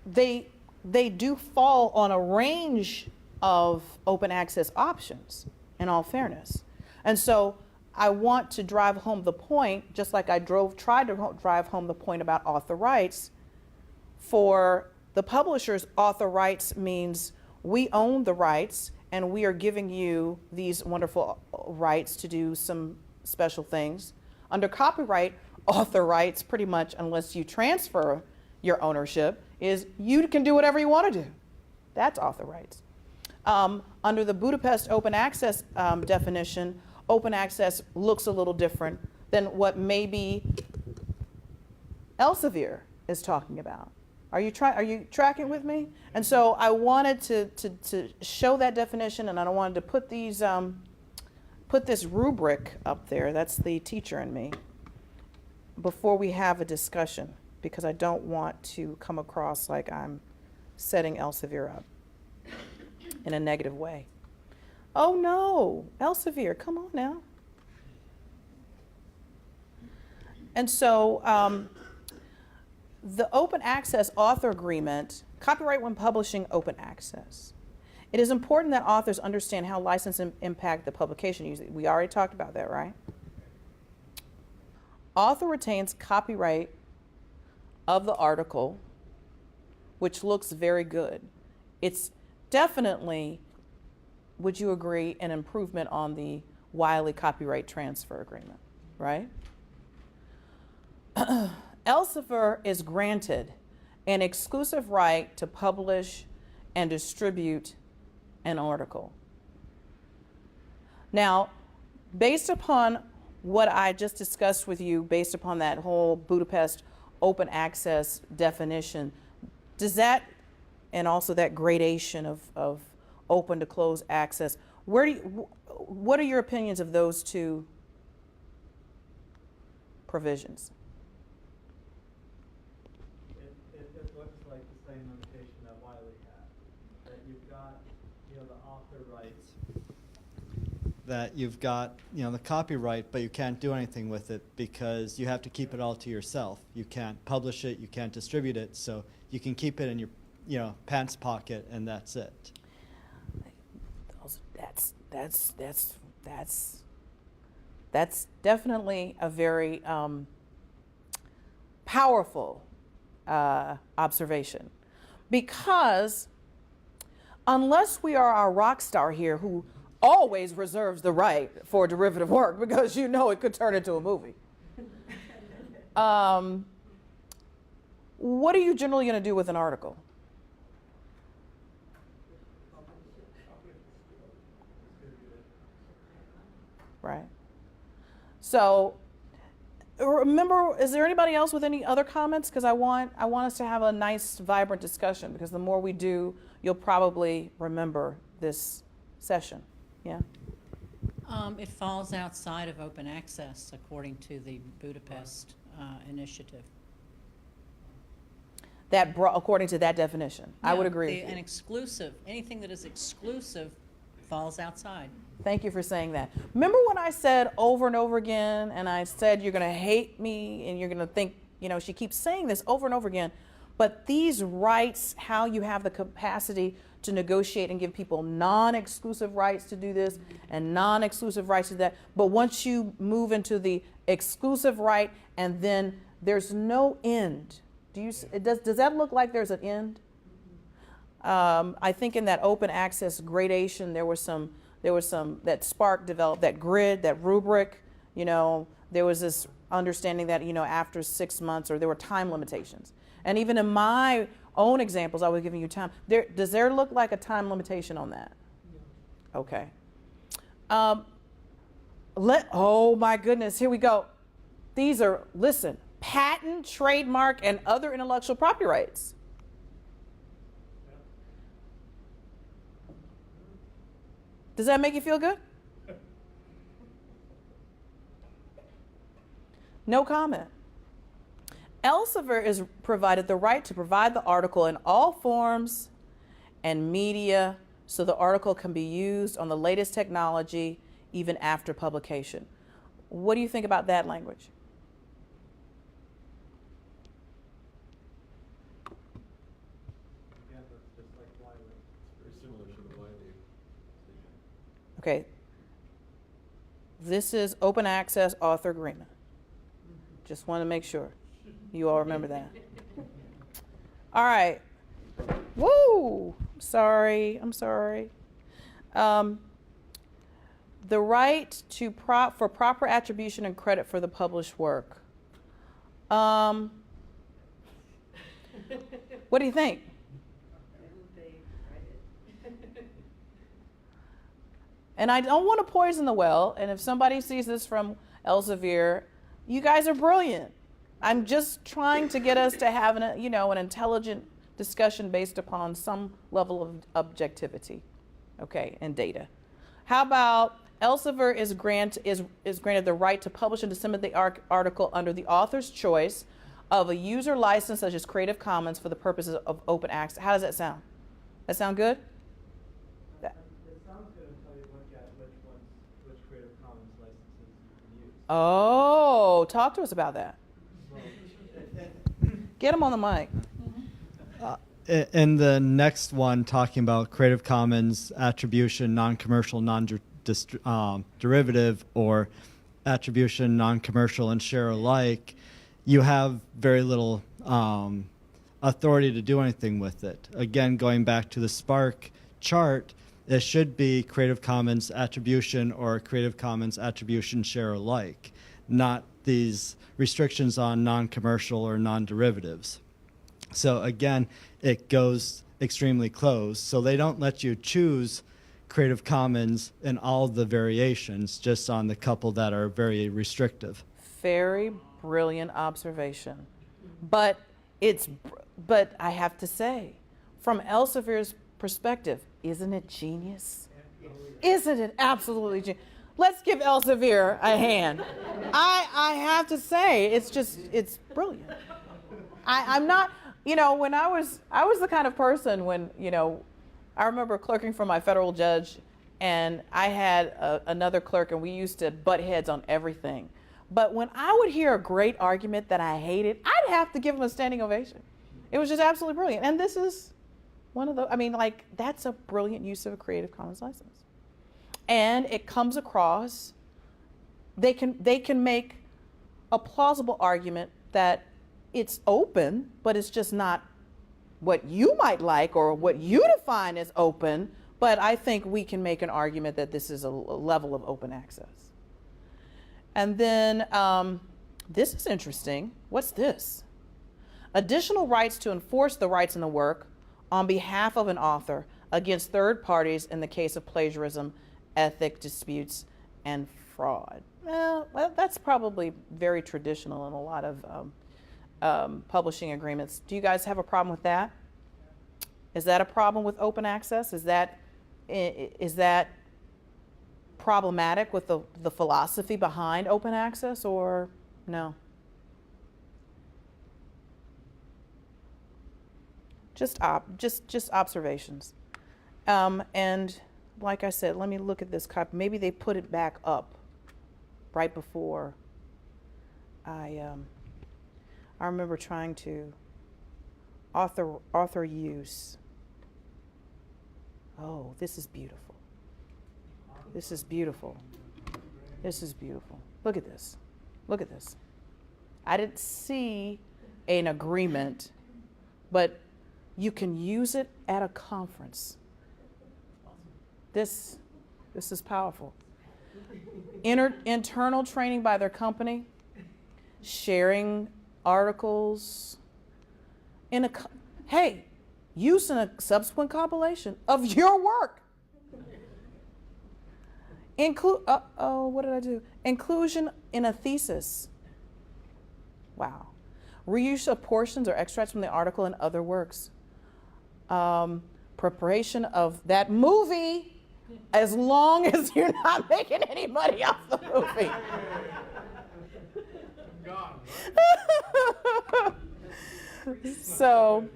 they do fall on a range of open access options, in all fairness. And so I want to drive home the point, just like I tried to drive home the point about author rights. For the publishers, author rights means we own the rights and we are giving you these wonderful rights to do some special things. Under copyright, author rights, pretty much, unless you transfer your ownership, is you can do whatever you want to do. That's author rights. Under the Budapest open access definition, open access looks a little different than what maybe Elsevier is talking about. Are you tracking with me? And so I wanted to show that definition, and I wanted to put this rubric up there. That's the teacher in me, before we have a discussion, because I don't want to come across like I'm setting Elsevier up in a negative way. Oh no, Elsevier, come on now. And so the open access author agreement, copyright when publishing open access. It is important that authors understand how license impact the publication. We already talked about that, right? Author retains copyright of the article, which looks very good. It's definitely, would you agree, an improvement on the Wiley copyright transfer agreement, right? Elsevier is granted an exclusive right to publish and distribute an article. Now, based upon what I just discussed with you, based upon that whole Budapest open access definition, does that, and also that gradation of open to closed access, what are your opinions of those two provisions? It looks like the same limitation that Wiley had, that you've got, the author rights, that you've got, the copyright, but you can't do anything with it because you have to keep it all to yourself. You can't publish it, you can't distribute it, so you can keep it in your, pants pocket, and that's it. That's definitely a very powerful observation, because unless we are our rock star here who always reserves the right for derivative work because it could turn into a movie, what are you generally going to do with an article? Right. So remember, is there anybody else with any other comments? Because I want us to have a nice, vibrant discussion, because the more we do, you'll probably remember this session. Yeah? It falls outside of open access according to the Budapest initiative. According to that definition. I would agree with you. An exclusive, anything that is exclusive falls outside. Thank you for saying that. Remember when I said over and over again, and I said you're going to hate me and you're going to think, she keeps saying this over and over again, but these rights, how you have the capacity to negotiate and give people non-exclusive rights to do this and non-exclusive rights to that, but once you move into the exclusive right and then there's no end. Does that look like there's an end? I think in that open access gradation, there was some that Spark developed, that grid, that rubric. There was this understanding that, after 6 months, or there were time limitations. And even in my own examples, I was giving you time. Does there look like a time limitation on that? Okay. Oh my goodness, here we go. These are, listen, patent, trademark, and other intellectual property rights. Does that make you feel good? No comment. Elsevier is provided the right to provide the article in all forms and media so the article can be used on the latest technology even after publication. What do you think about that language? Again, that's just like Wiley. Very similar to the Wiley decision. Okay. This is open access author agreement. Just want to make sure you all remember that. All right. Woo! I'm sorry. The right to for proper attribution and credit for the published work. What do you think? And I don't want to poison the well, and if somebody sees this from Elsevier, you guys are brilliant. I'm just trying to get us to have an intelligent discussion based upon some level of objectivity, okay, and data. How about Elsevier is granted the right to publish and disseminate the article under the author's choice of a user license such as Creative Commons for the purposes of open access. How does that sound? That sound good? It sounds good until you look at which Creative Commons licenses you can use. Oh, talk to us about that. Get him on the mic. In the next one, talking about Creative Commons attribution, non-commercial, non-derivative, or attribution, non-commercial, and share alike, you have very little authority to do anything with it. Again, going back to the Spark chart, it should be Creative Commons attribution or Creative Commons attribution share alike, not these restrictions on non-commercial or non-derivatives. So again, it goes extremely close. So they don't let you choose Creative Commons in all the variations, just on the couple that are very restrictive. Very brilliant observation. But I have to say, from Elsevier's perspective, isn't it genius? Isn't it absolutely genius? Let's give Elsevier a hand. I have to say, it's brilliant. I'm not, when I was the kind of person when, I remember clerking for my federal judge, and I had another clerk, and we used to butt heads on everything. But when I would hear a great argument that I hated, I'd have to give him a standing ovation. It was just absolutely brilliant. And this is one of those, that's a brilliant use of a Creative Commons license. And it comes across, they can make a plausible argument that it's open, but it's just not what you might like or what you define as open, but I think we can make an argument that this is a level of open access. And then this is interesting. What's this? Additional rights to enforce the rights in the work on behalf of an author against third parties in the case of plagiarism, ethic disputes, and fraud. Well, that's probably very traditional in a lot of publishing agreements. Do you guys have a problem with that? Is that a problem with open access? Is that problematic with the philosophy behind open access, or no? Just observations. And like I said, let me look at this copy. Maybe they put it back up right before I remember trying to author use. Oh, this is beautiful. This is beautiful. This is beautiful. Look at this. Look at this. I didn't see an agreement, but you can use it at a conference. This is powerful. Internal training by their company. sharing articles in hey, use in a subsequent compilation of your work. What did I do? Inclusion in a thesis. Wow. Reuse of portions or extracts from the article in other works. Preparation of that movie, as long as you're not making any money off the movie. So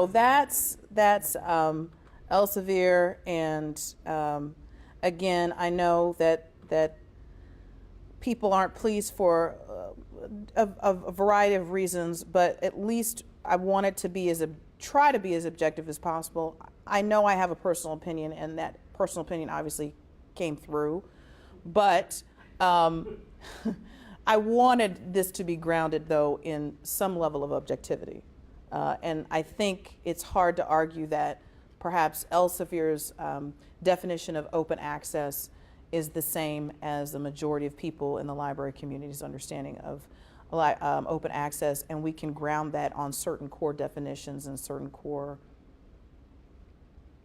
that's Elsevier, and again, I know that people aren't pleased for a variety of reasons, but at least I want it to try to be as objective as possible. I know I have a personal opinion, and that personal opinion obviously came through, but I wanted this to be grounded, though, in some level of objectivity. And I think it's hard to argue that perhaps Elsevier's definition of open access is the same as the majority of people in the library community's understanding of open access, and we can ground that on certain core definitions and certain core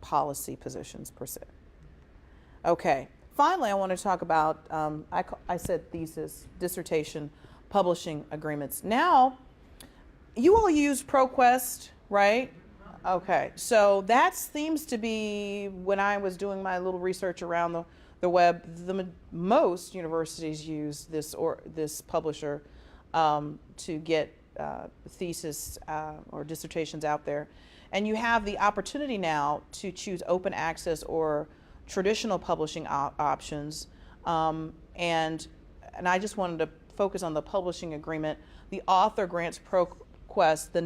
policy positions per se. Okay, finally I want to talk about, I said thesis, dissertation, publishing agreements. Now, you all use ProQuest, right? Okay, so that seems to be, when I was doing my little research around the web, most universities use this publisher to get thesis or dissertations out there. And you have the opportunity now to choose open access or traditional publishing options. And I just wanted to focus on the publishing agreement. The author grants ProQuest the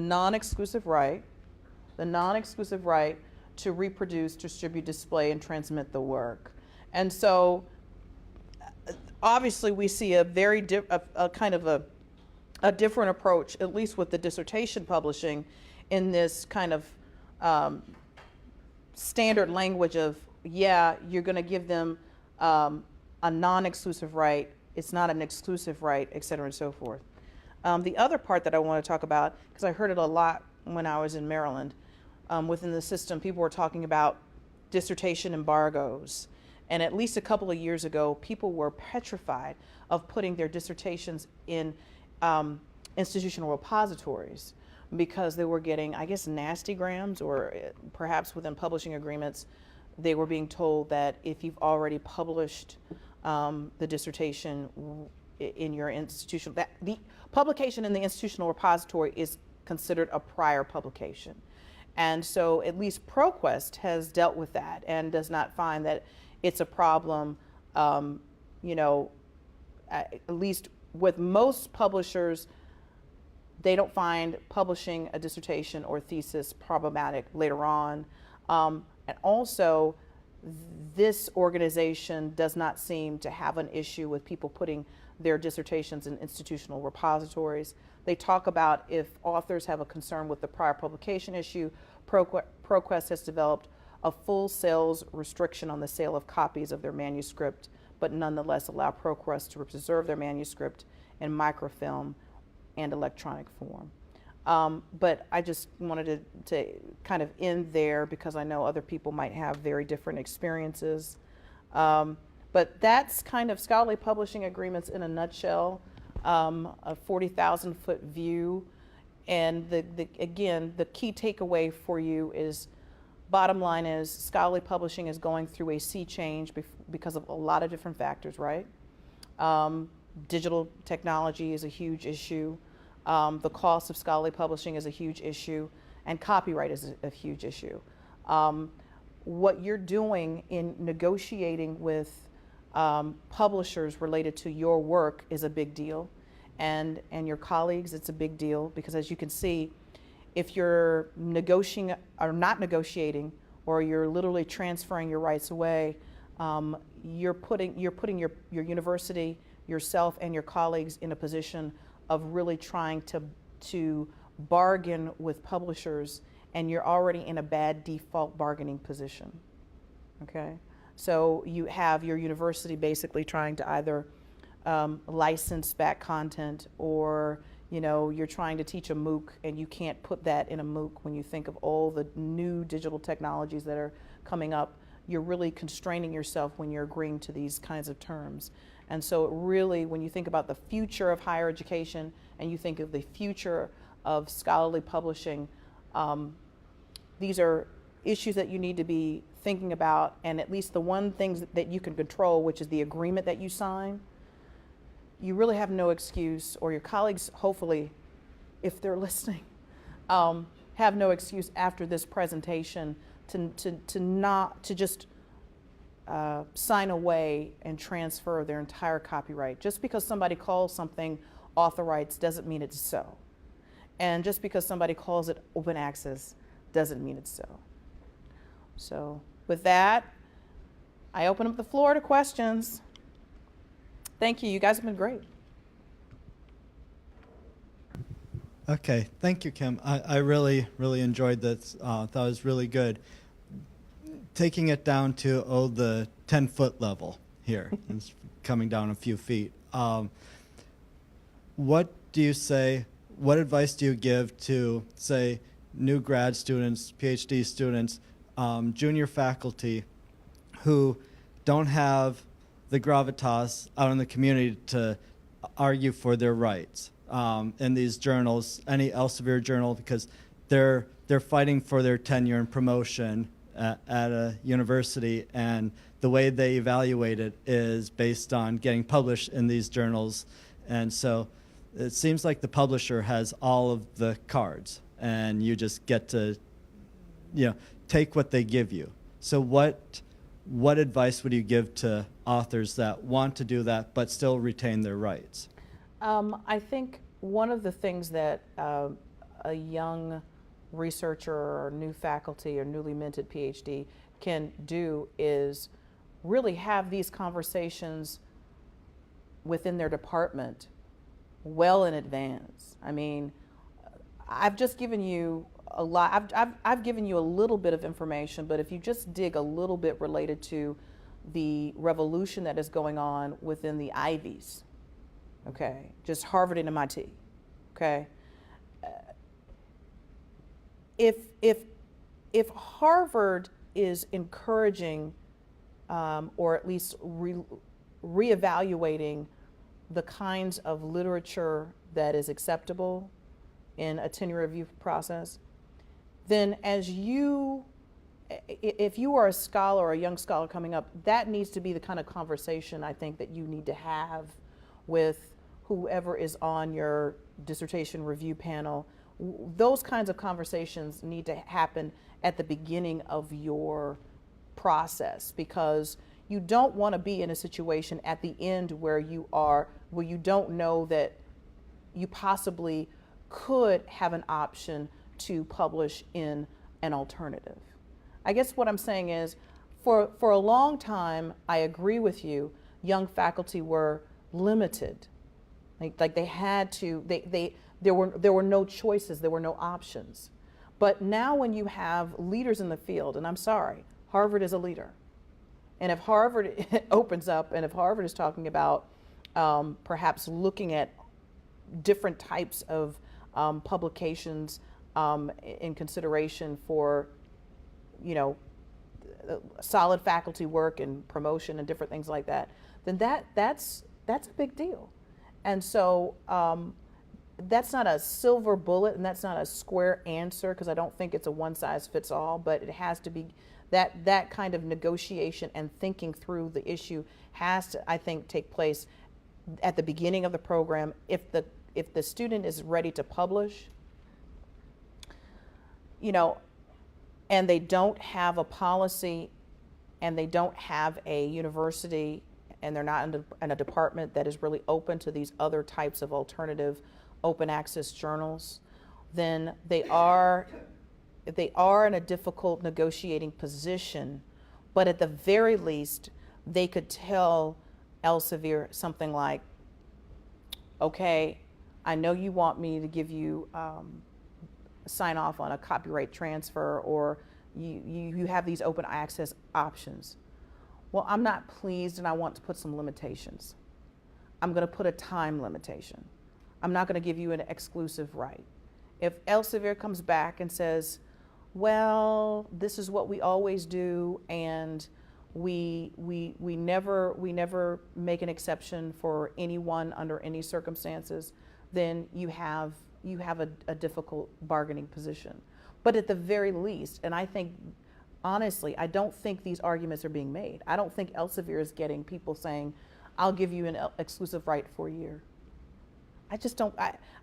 non-exclusive right to reproduce, distribute, display, and transmit the work. And so obviously we see a very kind of a different approach, at least with the dissertation publishing, in this kind of standard language of, yeah, you're going to give them a non-exclusive right, it's not an exclusive right, et cetera, and so forth. The other part that I want to talk about, because I heard it a lot when I was in Maryland, within the system, people were talking about dissertation embargoes. And at least a couple of years ago, people were petrified of putting their dissertations in institutional repositories because they were getting, I guess, nasty grams, or perhaps within publishing agreements, they were being told that if you've already published the dissertation in your institution, that the publication in the institutional repository is considered a prior publication. And so at least ProQuest has dealt with that and does not find that it's a problem, you know, at least with most publishers, they don't find publishing a dissertation or thesis problematic later on. And also, this organization does not seem to have an issue with people putting their dissertations in institutional repositories. They talk about if authors have a concern with the prior publication issue, ProQuest has developed a full sales restriction on the sale of copies of their manuscript, but nonetheless allow ProQuest to preserve their manuscript in microfilm and electronic form. But I just wanted to kind of end there because I know other people might have very different experiences. But that's kind of scholarly publishing agreements in a nutshell, a 40,000-foot view. And again, the key takeaway for you is, bottom line is, scholarly publishing is going through a sea change because of a lot of different factors, right? Digital technology is a huge issue. The cost of scholarly publishing is a huge issue, and copyright is a huge issue. What you're doing in negotiating with publishers related to your work is a big deal, and your colleagues, it's a big deal, because as you can see, if you're negotiating or not negotiating, or you're literally transferring your rights away, you're putting your university, yourself, and your colleagues in a position of really trying to bargain with publishers, and you're already in a bad default bargaining position. Okay, so you have your university basically trying to either license back content, or you're trying to teach a MOOC and you can't put that in a MOOC when you think of all the new digital technologies that are coming up. You're really constraining yourself when you're agreeing to these kinds of terms. And so it really, when you think about the future of higher education and you think of the future of scholarly publishing, these are issues that you need to be thinking about, and at least the one thing that you can control, which is the agreement that you sign, you really have no excuse, or your colleagues, hopefully, if they're listening, have no excuse after this presentation to just sign away and transfer their entire copyright. Just because somebody calls something author rights doesn't mean it's so. And just because somebody calls it open access doesn't mean it's so. So with that, I open up the floor to questions. Thank you. You guys have been great. Okay, thank you, Kim. I really, really enjoyed this. Thought it was really good. Taking it down to the 10-foot level here, it's coming down a few feet. What do you say? What advice do you give to, say, new grad students, PhD students, junior faculty who don't have the gravitas out in the community to argue for their rights in these journals, any Elsevier journal, because they're fighting for their tenure and promotion at a university, and the way they evaluate it is based on getting published in these journals. And so it seems like the publisher has all of the cards, and you just get to take what they give you. So what advice would you give to authors that want to do that but still retain their rights? I think one of the things that a young researcher or new faculty or newly minted PhD can do is really have these conversations within their department well in advance. I mean, I've just given you a lot. I've given you a little bit of information, but if you just dig a little bit related to the revolution that is going on within the Ivies, okay, just Harvard and MIT, okay. If Harvard is encouraging or at least reevaluating the kinds of literature that is acceptable in a tenure review process, then if you are a scholar or a young scholar coming up, that needs to be the kind of conversation I think that you need to have with whoever is on your dissertation review panel. Those kinds of conversations need to happen at the beginning of your process, because you don't want to be in a situation at the end where you don't know that you possibly could have an option to publish in an alternative. I guess what I'm saying is, for a long time, I agree with you, young faculty were limited. Like they had to, there were no choices, there were no options. But now when you have leaders in the field, and I'm sorry, Harvard is a leader. And if Harvard opens up, and if Harvard is talking about perhaps looking at different types of publications in consideration for, solid faculty work and promotion and different things like that, then that's a big deal. And so that's not a silver bullet, and that's not a square answer, because I don't think it's a one-size-fits-all, but it has to be that kind of negotiation and thinking through the issue has to, I think, take place at the beginning of the program. If the student is ready to publish, and they don't have a policy, and they don't have a university, and they're not in a department that is really open to these other types of alternative open access journals, then they are in a difficult negotiating position. But at the very least, they could tell Elsevier something like, okay, I know you want me to give you sign off on a copyright transfer, or you have these open access options. Well, I'm not pleased, and I want to put some limitations. I'm going to put a time limitation. I'm not going to give you an exclusive right. If Elsevier comes back and says, well, this is what we always do, and we never make an exception for anyone under any circumstances, then you have a difficult bargaining position. But at the very least, and I think, honestly, I don't think these arguments are being made. I don't think Elsevier is getting people saying, I'll give you an exclusive right for a year. I just don't,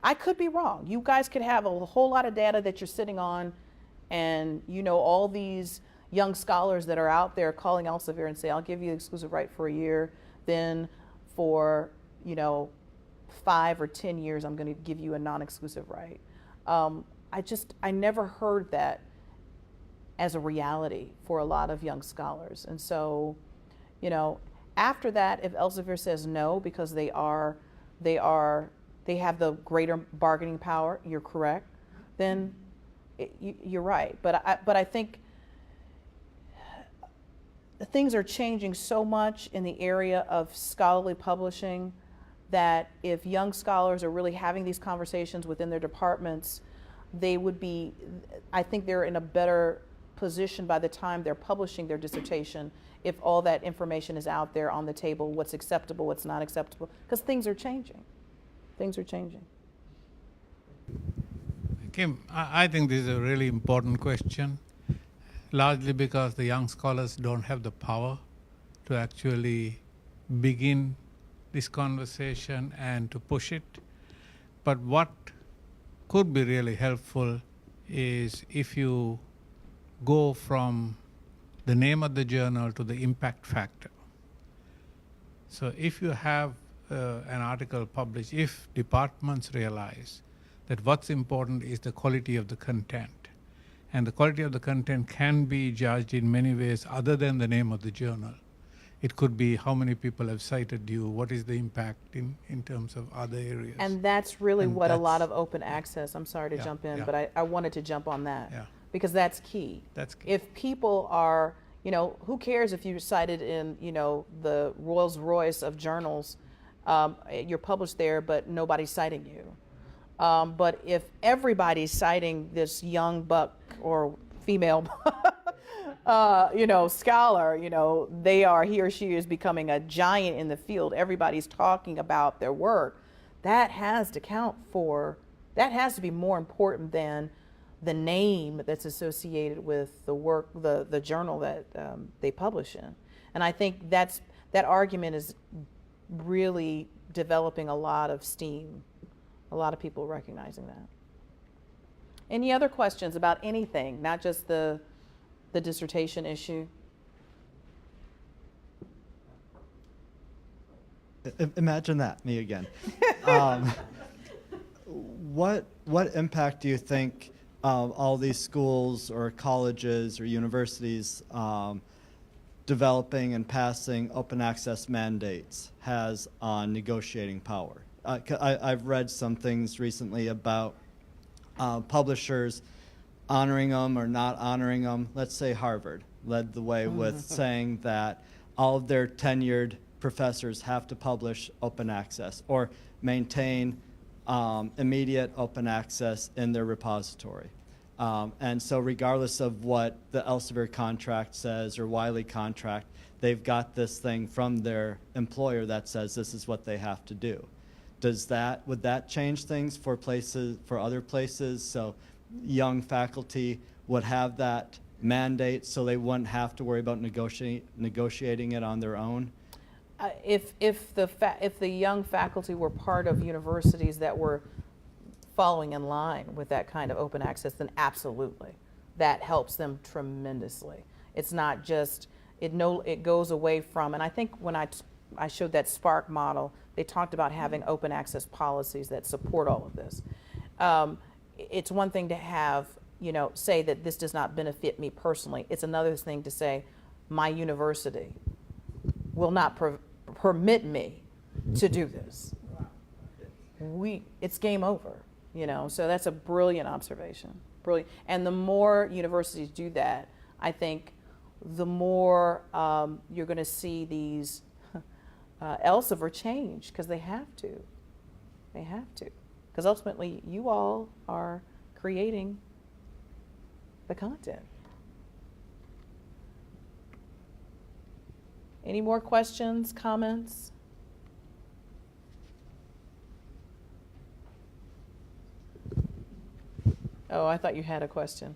I could be wrong. You guys could have a whole lot of data that you're sitting on, and you know all these young scholars that are out there calling Elsevier and say, I'll give you the exclusive right for a year, then for, 5 or 10 years, I'm going to give you a non-exclusive right. I never heard that as a reality for a lot of young scholars. And so, after that, if Elsevier says no because they have the greater bargaining power, you're correct, then you're right. But I think things are changing so much in the area of scholarly publishing that if young scholars are really having these conversations within their departments, I think they're in a better position by the time they're publishing their dissertation if all that information is out there on the table, what's acceptable, what's not acceptable, because things are changing. Things are changing. Kim, I think this is a really important question, largely because the young scholars don't have the power to actually begin this conversation and to push it. But what could be really helpful is if you go from the name of the journal to the impact factor. So if you have an article published, if departments realize that what's important is the quality of the content, and the quality of the content can be judged in many ways other than the name of the journal. It could be how many people have cited you, what is the impact in terms of other areas. And that's really And what a lot that's- of open access, I'm sorry to Yeah, jump in, yeah. but I wanted to jump on that. Yeah. Because that's key. That's key. If people are, who cares if you're cited in, the Rolls Royce of journals, you're published there, but nobody's citing you. But if everybody's citing this young buck or female, scholar, he or she is becoming a giant in the field. Everybody's talking about their work. That has to be more important than the name that's associated with the work, the journal that they publish in. And I think that argument is really developing a lot of steam, a lot of people recognizing that. Any other questions about anything, not just the dissertation issue? Imagine that, me again. What impact do you think all these schools or colleges or universities developing and passing open access mandates has on negotiating power? I've read some things recently about publishers honoring them or not honoring them. Let's say Harvard led the way with saying that all of their tenured professors have to publish open access or maintain immediate open access in their repository. And so regardless of what the Elsevier contract says or Wiley contract, they've got this thing from their employer that says this is what they have to do. Would that change things for other places? So young faculty would have that mandate so they wouldn't have to worry about negotiating it on their own? If the young faculty were part of universities that were following in line with that kind of open access, then absolutely. That helps them tremendously. It's not just, it goes away from, and I think when I showed that Spark model, they talked about having open access policies that support all of this. It's one thing to have, say that this does not benefit me personally. It's another thing to say, my university will not permit me to do this. It's game over, so that's a brilliant observation. Brilliant. And the more universities do that, I think the more you're going to see these Elsevier change, because they have to. They have to. Because ultimately, you all are creating the content. Any more questions, comments? Oh, I thought you had a question.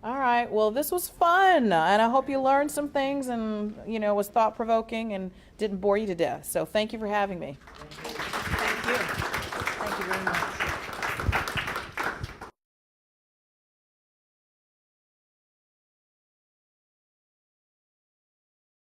All right, well, this was fun, and I hope you learned some things and, was thought-provoking and didn't bore you to death. So thank you for having me. Thank you.